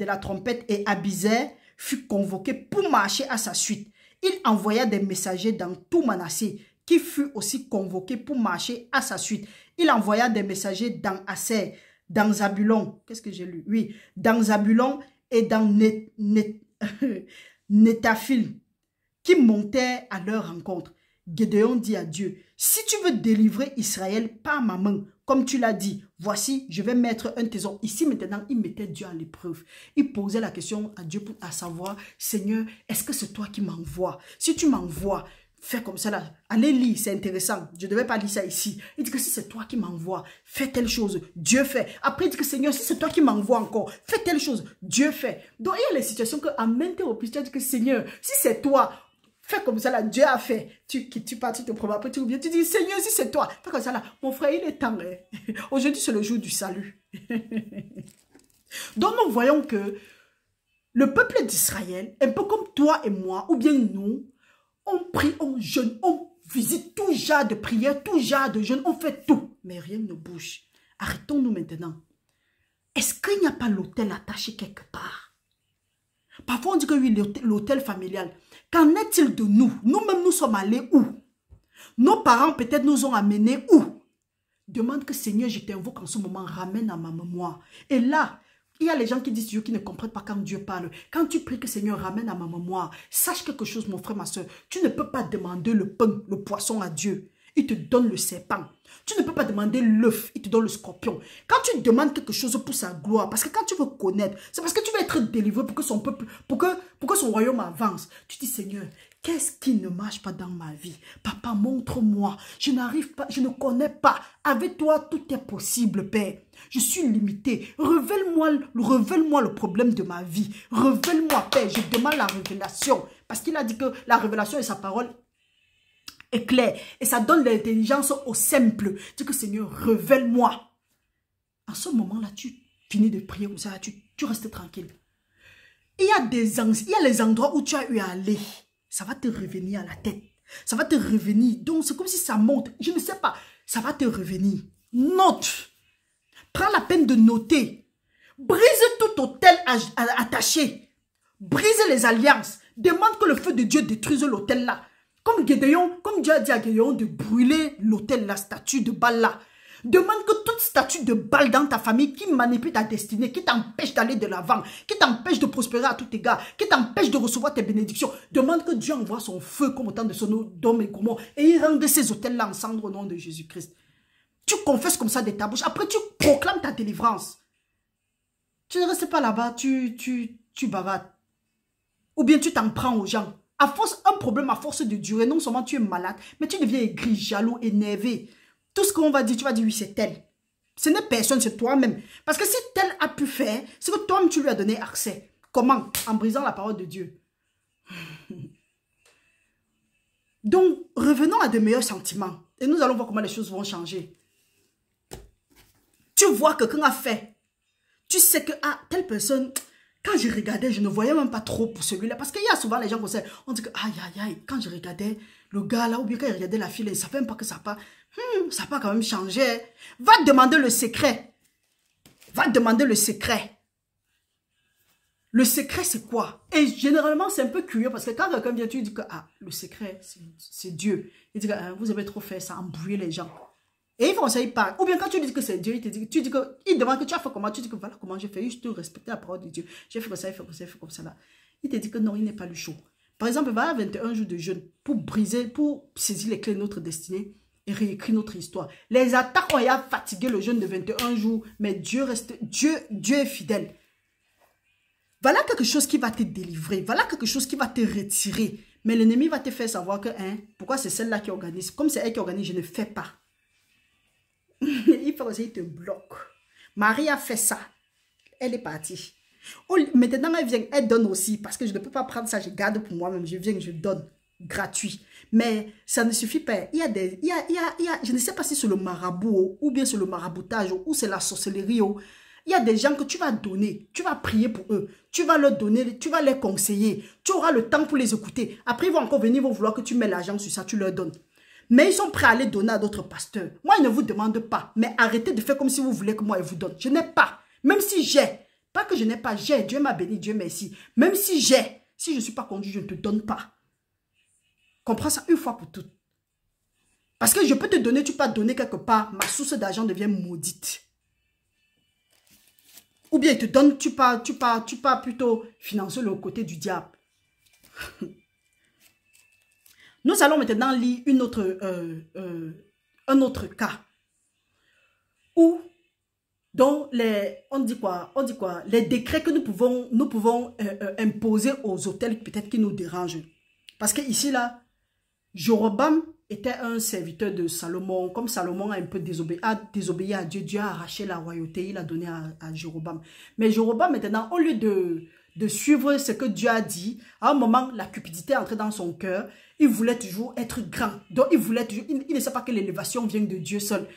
la trompette et Abisai fut convoqué pour marcher à sa suite. Il envoya des messagers dans tout Manassé, qui fut aussi convoqué pour marcher à sa suite. Il envoya des messagers dans Asser, dans Zabulon. Qu'est-ce que j'ai lu? Oui, dans Zabulon et dans Netafil, qui montaient à leur rencontre. Gédéon dit à Dieu, si tu veux délivrer Israël par ma main, comme tu l'as dit, voici, je vais mettre un trésor. Ici maintenant, il mettait Dieu à l'épreuve. Il posait la question à Dieu pour savoir, Seigneur, est-ce que c'est toi qui m'envoies? Si tu m'envoies, fais comme ça là. Allez lire, c'est intéressant. Je ne devais pas lire ça ici. Il dit que si c'est toi qui m'envoies, fais telle chose. Dieu fait. Après, il dit que Seigneur, si c'est toi qui m'envoies encore, fais telle chose. Dieu fait. Donc, il y a les situations que, en même temps, tu as dit que Seigneur, si c'est toi, fais comme ça là. Dieu a fait. Tu pars, tu te promets. Après, tu reviens. Tu dis, Seigneur, si c'est toi, fais comme ça là. Mon frère, il est temps. Hein. Aujourd'hui, c'est le jour du salut. Donc, nous voyons que le peuple d'Israël, un peu comme toi et moi, ou bien nous, on prie, on jeûne, on visite tout genre de prière, tout genre de jeûne, on fait tout. Mais rien ne bouge. Arrêtons-nous maintenant. Est-ce qu'il n'y a pas l'autel attaché quelque part? Parfois on dit que oui, l'autel familial. Qu'en est-il de nous? Nous-mêmes, nous sommes allés où? Nos parents peut-être nous ont amenés où? Demande que Seigneur, je t'invoque en ce moment, ramène à ma mémoire. Et là, il y a les gens qui disent Dieu qui ne comprennent pas quand Dieu parle. Quand tu pries que Seigneur ramène à ma mémoire, sache quelque chose mon frère, ma soeur. Tu ne peux pas demander le pain, le poisson à Dieu. Il te donne le serpent. Tu ne peux pas demander l'œuf, il te donne le scorpion. Quand tu demandes quelque chose pour sa gloire, parce que quand tu veux connaître, c'est parce que tu veux être délivré pour que son peuple, pour que son royaume avance. Tu dis, Seigneur, qu'est-ce qui ne marche pas dans ma vie? Papa, montre-moi. Je n'arrive pas, je ne connais pas. Avec toi, tout est possible, Père. Je suis limité. Révèle-moi le problème de ma vie. Révèle-moi, Père. Je demande la révélation. Parce qu'il a dit que la révélation et sa parole est claire. Et ça donne l'intelligence au simple. Dis que Seigneur, révèle-moi. En ce moment-là, tu finis de prier comme ça, tu restes tranquille. Il y a les endroits où tu as eu à aller. Ça va te revenir à la tête. Ça va te revenir. Donc, c'est comme si ça monte. Je ne sais pas. Ça va te revenir. Note. Prends la peine de noter. Brise tout hôtel attaché. Brise les alliances. Demande que le feu de Dieu détruise l'hôtel là. Comme Dieu a dit à Gédéon de brûler l'hôtel, la statue de Baal là. Demande que toute statue de Baal dans ta famille qui manipule ta destinée, qui t'empêche d'aller de l'avant, qui t'empêche de prospérer à tout égard, qui t'empêche de recevoir tes bénédictions, demande que Dieu envoie son feu comme au temps de Sodome et Gomorrhe et il rende ces hôtels-là en cendres au nom de Jésus-Christ. Tu confesses comme ça de ta bouche. Après, tu proclames ta délivrance. Tu ne restes pas là-bas, tu bavardes. Ou bien tu t'en prends aux gens. Un problème à force de durer, non seulement tu es malade, mais tu deviens aigri, jaloux, énervé. Tout ce qu'on va dire, tu vas dire oui, c'est tel. Ce n'est personne, c'est toi-même. Parce que si tel a pu faire, c'est que toi-même tu lui as donné accès. Comment? En brisant la parole de Dieu. Donc, revenons à de meilleurs sentiments. Et nous allons voir comment les choses vont changer. Tu vois que quelqu'un a fait. Tu sais que, telle personne... Quand je regardais, je ne voyais même pas trop pour celui-là. Parce qu'il y a souvent les gens comme ça. On dit que, aïe, aïe, aïe. Quand je regardais le gars là, ou bien quand je regardais la fille, il ne savait même pas que ça n'a pas... ça n'a pas quand même changé. Va demander le secret. Va demander le secret. Le secret, c'est quoi? Et généralement, c'est un peu curieux parce que quand quelqu'un vient, tu dis que, le secret, c'est Dieu. Il dit que, vous avez trop fait ça, embrouiller les gens. Et il faut ça, il parle. Ou bien quand tu dis que c'est Dieu, il demande que tu as fait comment, tu dis que voilà comment j'ai fait, juste respecter la parole de Dieu. J'ai fait comme ça, il fait comme ça, il fait comme ça là. Il te dit que non, il n'est pas le chaud. Par exemple, va à 21 jours de jeûne pour briser, pour saisir les clés de notre destinée et réécrire notre histoire. Les attaques ont fatigué le jeûne de 21 jours, mais Dieu est fidèle. Voilà quelque chose qui va te délivrer. Voilà quelque chose qui va te retirer. Mais l'ennemi va te faire savoir que, pourquoi c'est celle-là qui organise. Comme c'est elle qui organise, je ne fais pas. Il faut aussi, il te bloque. Marie a fait ça. Elle est partie. Maintenant, elle vient, elle donne aussi. Parce que je ne peux pas prendre ça, je garde pour moi-même. Je viens, je donne gratuit. Mais ça ne suffit pas. Il y a je ne sais pas si c'est le marabout ou bien c'est le maraboutage ou c'est la sorcellerie. Il y a des gens que tu vas donner. Tu vas prier pour eux. Tu vas leur donner, tu vas les conseiller. Tu auras le temps pour les écouter. Après, ils vont encore venir, ils vont vouloir que tu mets l'argent sur ça, tu leur donnes. Mais ils sont prêts à les donner à d'autres pasteurs. Moi, ils ne vous demandent pas. Mais arrêtez de faire comme si vous voulez que moi, je vous donne. Je n'ai pas. Même si j'ai. Pas que je n'ai pas. J'ai. Dieu m'a béni. Dieu merci. Même si j'ai. Si je ne suis pas conduit, je ne te donne pas. Comprends ça une fois pour toutes. Parce que je peux te donner, tu peux pas donner quelque part. Ma source d'argent devient maudite. Ou bien il te donne, tu pars plutôt financer le côté du diable. Nous allons maintenant lire un autre cas où on dit quoi, les décrets que nous pouvons imposer aux hôtels peut-être qui nous dérangent. Parce que ici là, Jéroboam était un serviteur de Salomon. Comme Salomon a un peu désobéi à Dieu, Dieu a arraché la royauté, il a donné à Jéroboam. Mais Jéroboam maintenant, au lieu de suivre ce que Dieu a dit, à un moment, la cupidité est entrée dans son cœur. Il voulait toujours être grand. Donc, il ne sait pas que l'élévation vient de Dieu seul.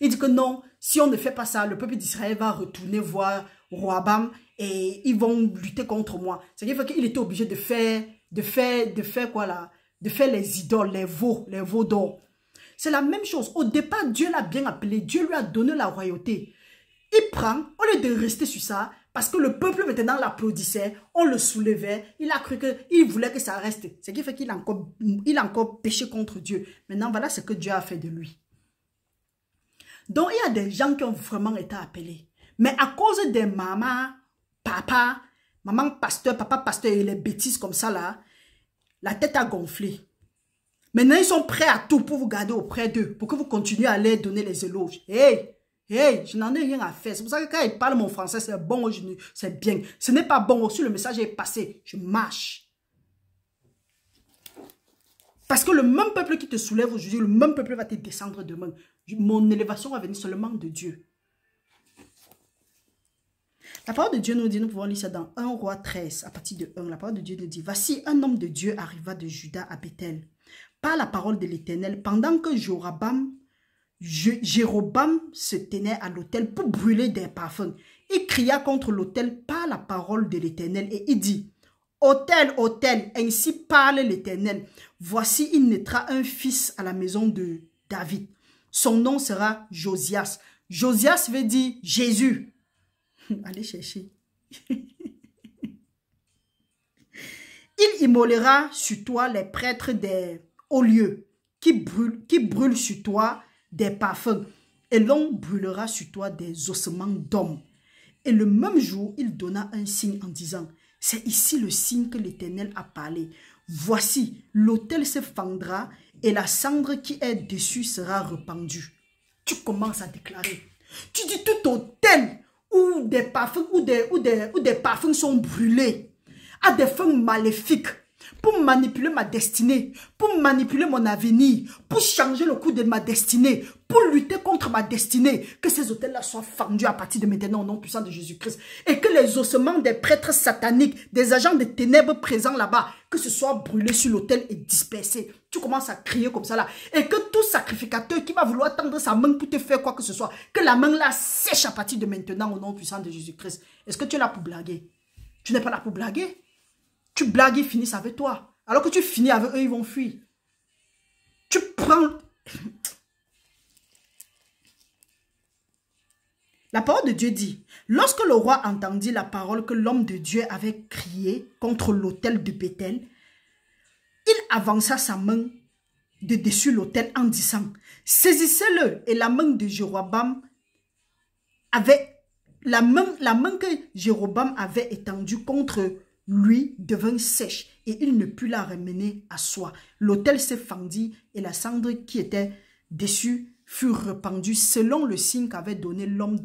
Il dit que non, si on ne fait pas ça, le peuple d'Israël va retourner voir Roabam et ils vont lutter contre moi. C'est-à-dire qu'il était obligé de faire quoi là? De faire les idoles, les veaux d'or. C'est la même chose. Au départ, Dieu l'a bien appelé. Dieu lui a donné la royauté. Il prend, au lieu de rester sur ça, parce que le peuple maintenant l'applaudissait, on le soulevait, il a cru qu'il voulait que ça reste. Ce qui fait qu'il a encore péché contre Dieu. Maintenant, voilà ce que Dieu a fait de lui. Donc, il y a des gens qui ont vraiment été appelés. Mais à cause des mamans, papa, maman pasteur, papa pasteur et les bêtises comme ça là, la tête a gonflé. Maintenant, ils sont prêts à tout pour vous garder auprès d'eux, pour que vous continuiez à leur donner les éloges. Hey, hey, je n'en ai rien à faire. C'est pour ça que quand ils parlent mon français, c'est bon, c'est bien. Ce n'est pas bon. Si le message est passé, je marche. Parce que le même peuple qui te soulève aujourd'hui, le même peuple va te descendre demain. Mon élévation va venir seulement de Dieu. La parole de Dieu nous dit, nous pouvons lire ça dans 1 Roi 13, à partir de 1. La parole de Dieu nous dit, voici un homme de Dieu arriva de Juda à Bethel, par la parole de l'Éternel, pendant que Jérobam se tenait à l'autel pour brûler des parfums. Il cria contre l'autel par la parole de l'Éternel et il dit, autel, autel, ainsi parle l'Éternel. Voici, il naîtra un fils à la maison de David. Son nom sera Josias. Josias veut dire Jésus. Allez chercher. Il immolera sur toi les prêtres des hauts lieux qui brûlent sur toi des parfums et l'on brûlera sur toi des ossements d'hommes. Et le même jour, il donna un signe en disant, c'est ici le signe que l'Éternel a parlé. Voici, l'autel se fendra et la cendre qui est dessus sera répandue. Tu commences à déclarer. Tu dis tout autel où des parfums, où des parfums sont brûlés à des fins maléfiques pour manipuler ma destinée, pour manipuler mon avenir, pour changer le cours de ma destinée, pour lutter contre ma destinée, que ces autels-là soient fendus à partir de maintenant au nom puissant de Jésus-Christ et que les ossements des prêtres sataniques, des agents de ténèbres présents là-bas, que ce soit brûlé sur l'autel et dispersé. Tu commences à crier comme ça là. Et que tout sacrificateur qui va vouloir tendre sa main pour te faire quoi que ce soit, que la main là sèche à partir de maintenant au nom puissant de Jésus-Christ. Est-ce que tu es là pour blaguer? Tu n'es pas là pour blaguer? Tu blagues, ils finissent avec toi. Alors que tu finis avec eux, ils vont fuir. Tu prends... La parole de Dieu dit, lorsque le roi entendit la parole que l'homme de Dieu avait crié contre l'autel de Bethel, il avança sa main de dessus l'autel en disant, saisissez-le. Et la main de Jéroboam avait, la main que Jéroboam avait étendue contre lui devint sèche et il ne put la ramener à soi. L'autel se fendit et la cendre qui était dessus fut répandue selon le signe qu'avait donné l'homme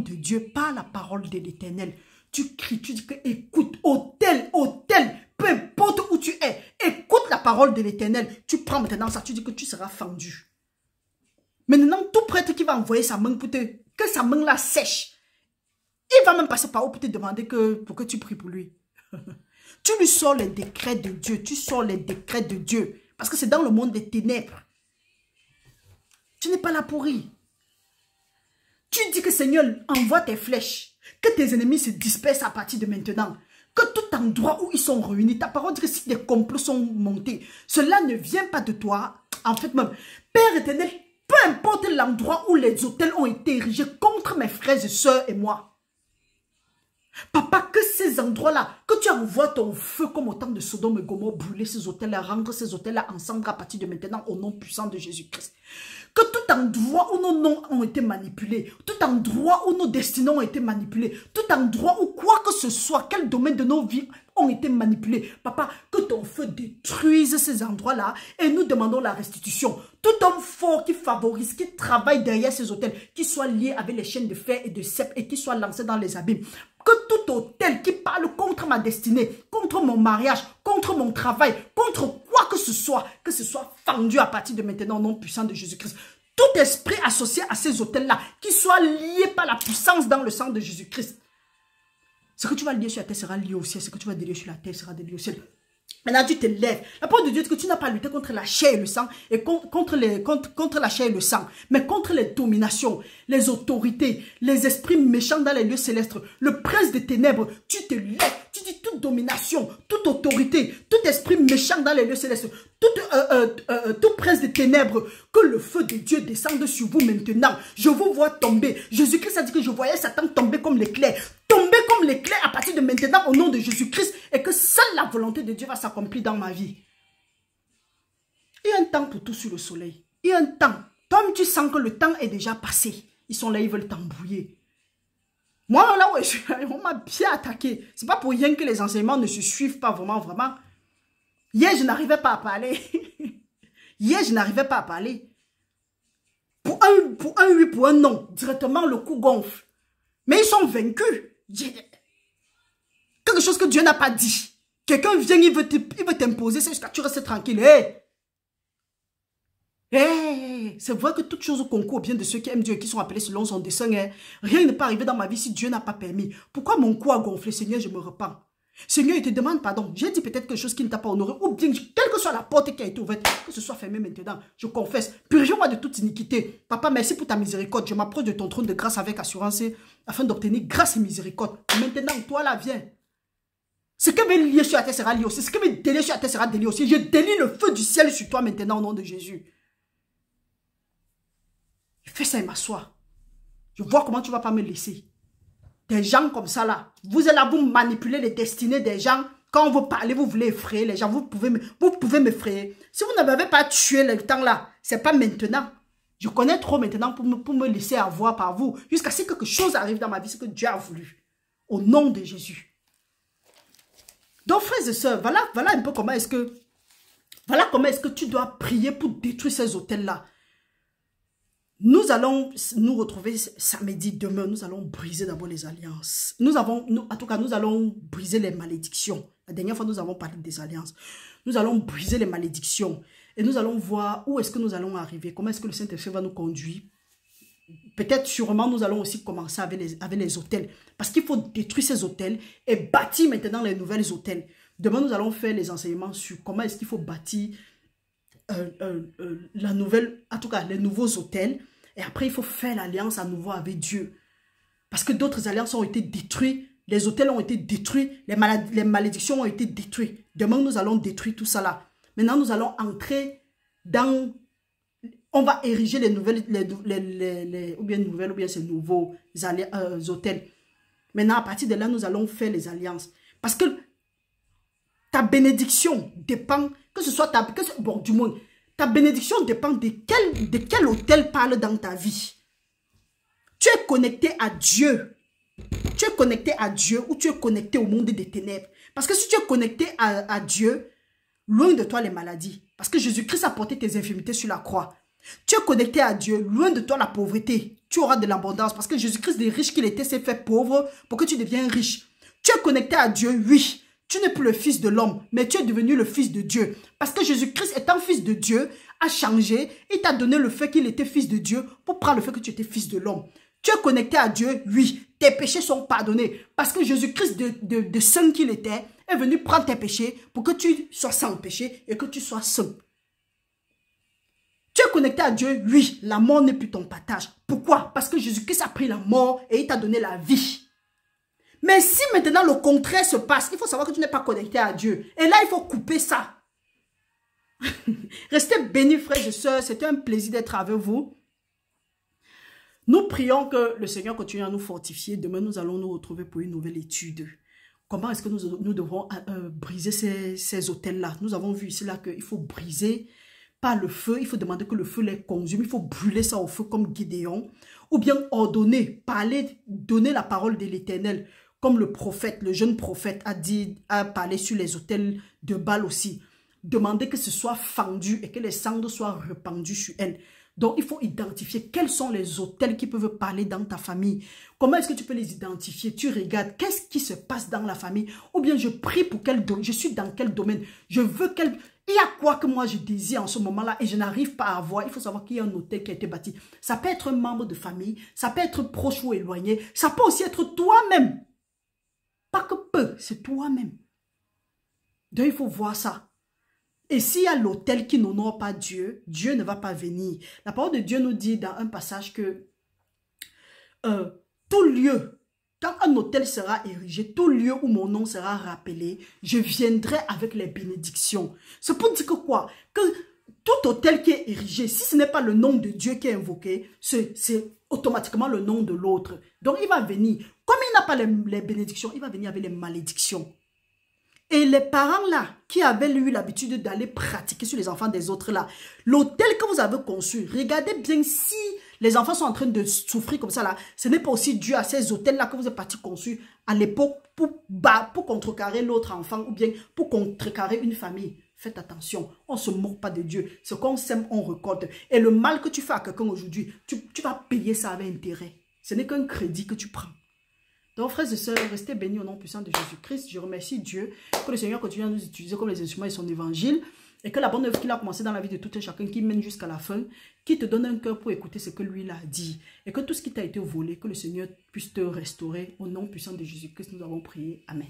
de Dieu par la parole de l'Éternel. Tu cries, tu dis que écoute, autel, autel, peu importe où tu es, écoute la parole de l'Éternel. Tu prends maintenant ça, tu dis que tu seras fendu. Maintenant, tout prêtre qui va envoyer sa main pour que sa main là sèche, il va même passer par où pour te demander pour que tu pries pour lui. Tu lui sors les décrets de Dieu. Tu sors les décrets de Dieu. Parce que c'est dans le monde des ténèbres. Tu n'es pas là pour rire. Tu dis que Seigneur, envoie tes flèches. Que tes ennemis se dispersent à partir de maintenant. Que tout endroit où ils sont réunis, ta parole dit que si des complots sont montés, cela ne vient pas de toi. En fait même, Père éternel, peu importe l'endroit où les autels ont été érigés contre mes frères et sœurs et moi. Papa, que ces endroits-là, que tu envoies ton feu comme au temps de Sodome et Gomorrhe, brûler ces hôtels-là, rendre ces hôtels-là en cendres à partir de maintenant au nom puissant de Jésus-Christ. Que tout endroit où nos noms ont été manipulés, tout endroit où nos destinées ont été manipulées, tout endroit où quoi que ce soit, quel domaine de nos vies ont été manipulés. Papa, que ton feu détruise ces endroits-là et nous demandons la restitution. Tout homme fort qui favorise, qui travaille derrière ces hôtels, qui soit lié avec les chaînes de fer et de cèpes et qui soit lancé dans les abîmes. Que tout hôtel qui parle contre ma destinée, contre mon mariage, contre mon travail, contre quoi que ce soit fendu à partir de maintenant au nom puissant de Jésus-Christ. Tout esprit associé à ces hôtels-là, qui soit lié par la puissance dans le sang de Jésus-Christ. Ce que tu vas lier sur la terre sera lié au ciel. Ce que tu vas délier sur la terre sera délié au ciel. Maintenant, tu te lèves. La parole de Dieu dit que tu n'as pas lutté contre la chair et le sang, et contre la chair et le sang, mais contre les dominations, les autorités, les esprits méchants dans les lieux célestes, le prince des ténèbres. Tu te lèves, tu dis toute domination, toute autorité, tout esprit méchant dans les lieux célestes, tout prince des ténèbres, que le feu de Dieu descende sur vous maintenant. Je vous vois tomber. Jésus-Christ a dit que je voyais Satan tomber comme l'éclair. Tomber comme l'éclair à partir de maintenant au nom de Jésus-Christ et que seule la volonté de Dieu va s'accomplir dans ma vie. Il y a un temps pour tout sur le soleil. Il y a un temps. Toi-même, tu sens que le temps est déjà passé. Ils sont là, ils veulent t'embrouiller. Moi, là où je suis, on m'a bien attaqué. C'est pas pour rien que les enseignements ne se suivent pas vraiment, vraiment. Hier, je n'arrivais pas à parler. Hier, je n'arrivais pas à parler. Pour un oui, pour un non, directement, le coup gonfle. Mais ils sont vaincus. Quelque chose que Dieu n'a pas dit. Quelqu'un vient, il veut t'imposer, c'est jusqu'à tu restes tranquille. C'est vrai que toute chose concourt bien de ceux qui aiment Dieu et qui sont appelés selon son dessein. Rien ne peut arriver dans ma vie si Dieu n'a pas permis. Pourquoi mon cou a gonflé? Seigneur, je me repens. Seigneur, il te demande pardon. J'ai dit peut-être quelque chose qui ne t'a pas honoré. Ou bien, quelle que soit la porte qui a été ouverte, que ce soit fermé maintenant, je confesse. Purge-moi de toute iniquité. Papa, merci pour ta miséricorde. Je m'approche de ton trône de grâce avec assurance afin d'obtenir grâce et miséricorde. Maintenant, toi là, viens. Ce que me lier sur la terre sera lié aussi. Ce que me délier sur la terre sera délié aussi. Je délie le feu du ciel sur toi maintenant au nom de Jésus. Je fais ça et m'assois. Je vois comment tu ne vas pas me laisser. Des gens comme ça là, vous êtes là, vous manipulez les destinées des gens. Quand vous parlez, vous voulez effrayer les gens. Vous pouvez m'effrayer. Si vous n'avez pas tué le temps là, ce n'est pas maintenant. Je connais trop maintenant pour me laisser avoir par vous. Jusqu'à ce que quelque chose arrive dans ma vie, ce que Dieu a voulu. Au nom de Jésus. Donc frères et sœurs, voilà un peu comment est-ce que tu dois prier pour détruire ces hôtels-là. Nous allons nous retrouver samedi, demain, nous allons briser d'abord les alliances. En tout cas, nous allons briser les malédictions. La dernière fois, nous avons parlé des alliances. Nous allons briser les malédictions et nous allons voir où est-ce que nous allons arriver, comment est-ce que le Saint-Esprit va nous conduire. Peut-être, sûrement, nous allons aussi commencer avec les hôtels. Parce qu'il faut détruire ces hôtels et bâtir maintenant les nouvelles hôtels. Demain, nous allons faire les enseignements sur comment est-ce qu'il faut bâtir les nouveaux hôtels. Et après, il faut faire l'alliance à nouveau avec Dieu. Parce que d'autres alliances ont été détruites. Les hôtels ont été détruits. Les malédictions ont été détruites. Demain, nous allons détruire tout ça là. Maintenant, nous allons entrer dans... On va ériger les nouvelles, ou bien ces nouveaux hôtels. Maintenant, à partir de là, nous allons faire les alliances. Parce que ta bénédiction dépend, que ce soit ta bénédiction dépend de quel hôtel parle dans ta vie. Tu es connecté à Dieu. Tu es connecté à Dieu ou tu es connecté au monde des ténèbres. Parce que si tu es connecté à Dieu, loin de toi les maladies. Parce que Jésus-Christ a porté tes infirmités sur la croix. Tu es connecté à Dieu, loin de toi la pauvreté. Tu auras de l'abondance parce que Jésus-Christ, des riches qu'il était, s'est fait pauvre pour que tu deviennes riche. Tu es connecté à Dieu, oui. Tu n'es plus le fils de l'homme, mais tu es devenu le fils de Dieu. Parce que Jésus-Christ, étant fils de Dieu, a changé. Il t'a donné le fait qu'il était fils de Dieu pour prendre le fait que tu étais fils de l'homme. Tu es connecté à Dieu, oui. Tes péchés sont pardonnés. Parce que Jésus-Christ, de saint qu'il était, est venu prendre tes péchés pour que tu sois sans péché et que tu sois saint. Tu es connecté à Dieu, oui, la mort n'est plus ton partage. Pourquoi? Parce que Jésus-Christ a pris la mort et il t'a donné la vie. Mais si maintenant le contraire se passe, il faut savoir que tu n'es pas connecté à Dieu. Et là, il faut couper ça. Restez bénis, frères et sœurs. C'était un plaisir d'être avec vous. Nous prions que le Seigneur continue à nous fortifier. Demain, nous allons nous retrouver pour une nouvelle étude. Comment est-ce que nous devons briser ces hôtels-là? Nous avons vu ici là qu'il faut briser par le feu. Il faut demander que le feu les consume. Il faut brûler ça au feu comme Gédéon. Ou bien ordonner, parler, donner la parole de l'Éternel. Comme le prophète, le jeune prophète a parlé sur les autels de Baal aussi. Demander que ce soit fendu et que les cendres soient répandues sur elle. Donc, il faut identifier quels sont les autels qui peuvent parler dans ta famille. Comment est-ce que tu peux les identifier? Tu regardes, qu'est-ce qui se passe dans la famille? Ou bien je prie pour quel domaine? Je suis dans quel domaine? Je veux quel... Il y a quoi que moi je désire en ce moment-là et je n'arrive pas à avoir. Il faut savoir qu'il y a un hôtel qui a été bâti. Ça peut être un membre de famille, ça peut être proche ou éloigné, ça peut aussi être toi-même. Pas que peu, c'est toi-même. Donc, il faut voir ça. Et s'il y a l'autel qui n'honore pas Dieu, Dieu ne va pas venir. La parole de Dieu nous dit dans un passage que tout lieu, quand un autel sera érigé, tout lieu où mon nom sera rappelé, je viendrai avec les bénédictions. C'est pour dire que quoi? Que tout autel qui est érigé, si ce n'est pas le nom de Dieu qui est invoqué, c'est automatiquement le nom de l'autre. Donc il va venir. Comme il n'a pas les bénédictions, il va venir avec les malédictions. Et les parents là, qui avaient eu l'habitude d'aller pratiquer sur les enfants des autres là, l'autel que vous avez conçu, regardez bien si les enfants sont en train de souffrir comme ça là, ce n'est pas aussi dû à ces hôtels là que vous êtes partis conçus à l'époque pour contrecarrer l'autre enfant ou bien pour contrecarrer une famille. Faites attention, on ne se moque pas de Dieu. Ce qu'on sème, on récolte. Et le mal que tu fais à quelqu'un aujourd'hui, tu vas payer ça avec intérêt. Ce n'est qu'un crédit que tu prends. Donc, frères et sœurs, restez bénis au nom puissant de Jésus-Christ. Je remercie Dieu que le Seigneur continue à nous utiliser comme les instruments de son évangile et que la bonne œuvre qu'il a commencé dans la vie de tout un chacun, qui mène jusqu'à la fin, qui te donne un cœur pour écouter ce que lui il a dit et que tout ce qui t'a été volé, que le Seigneur puisse te restaurer au nom puissant de Jésus-Christ. Nous avons prié. Amen.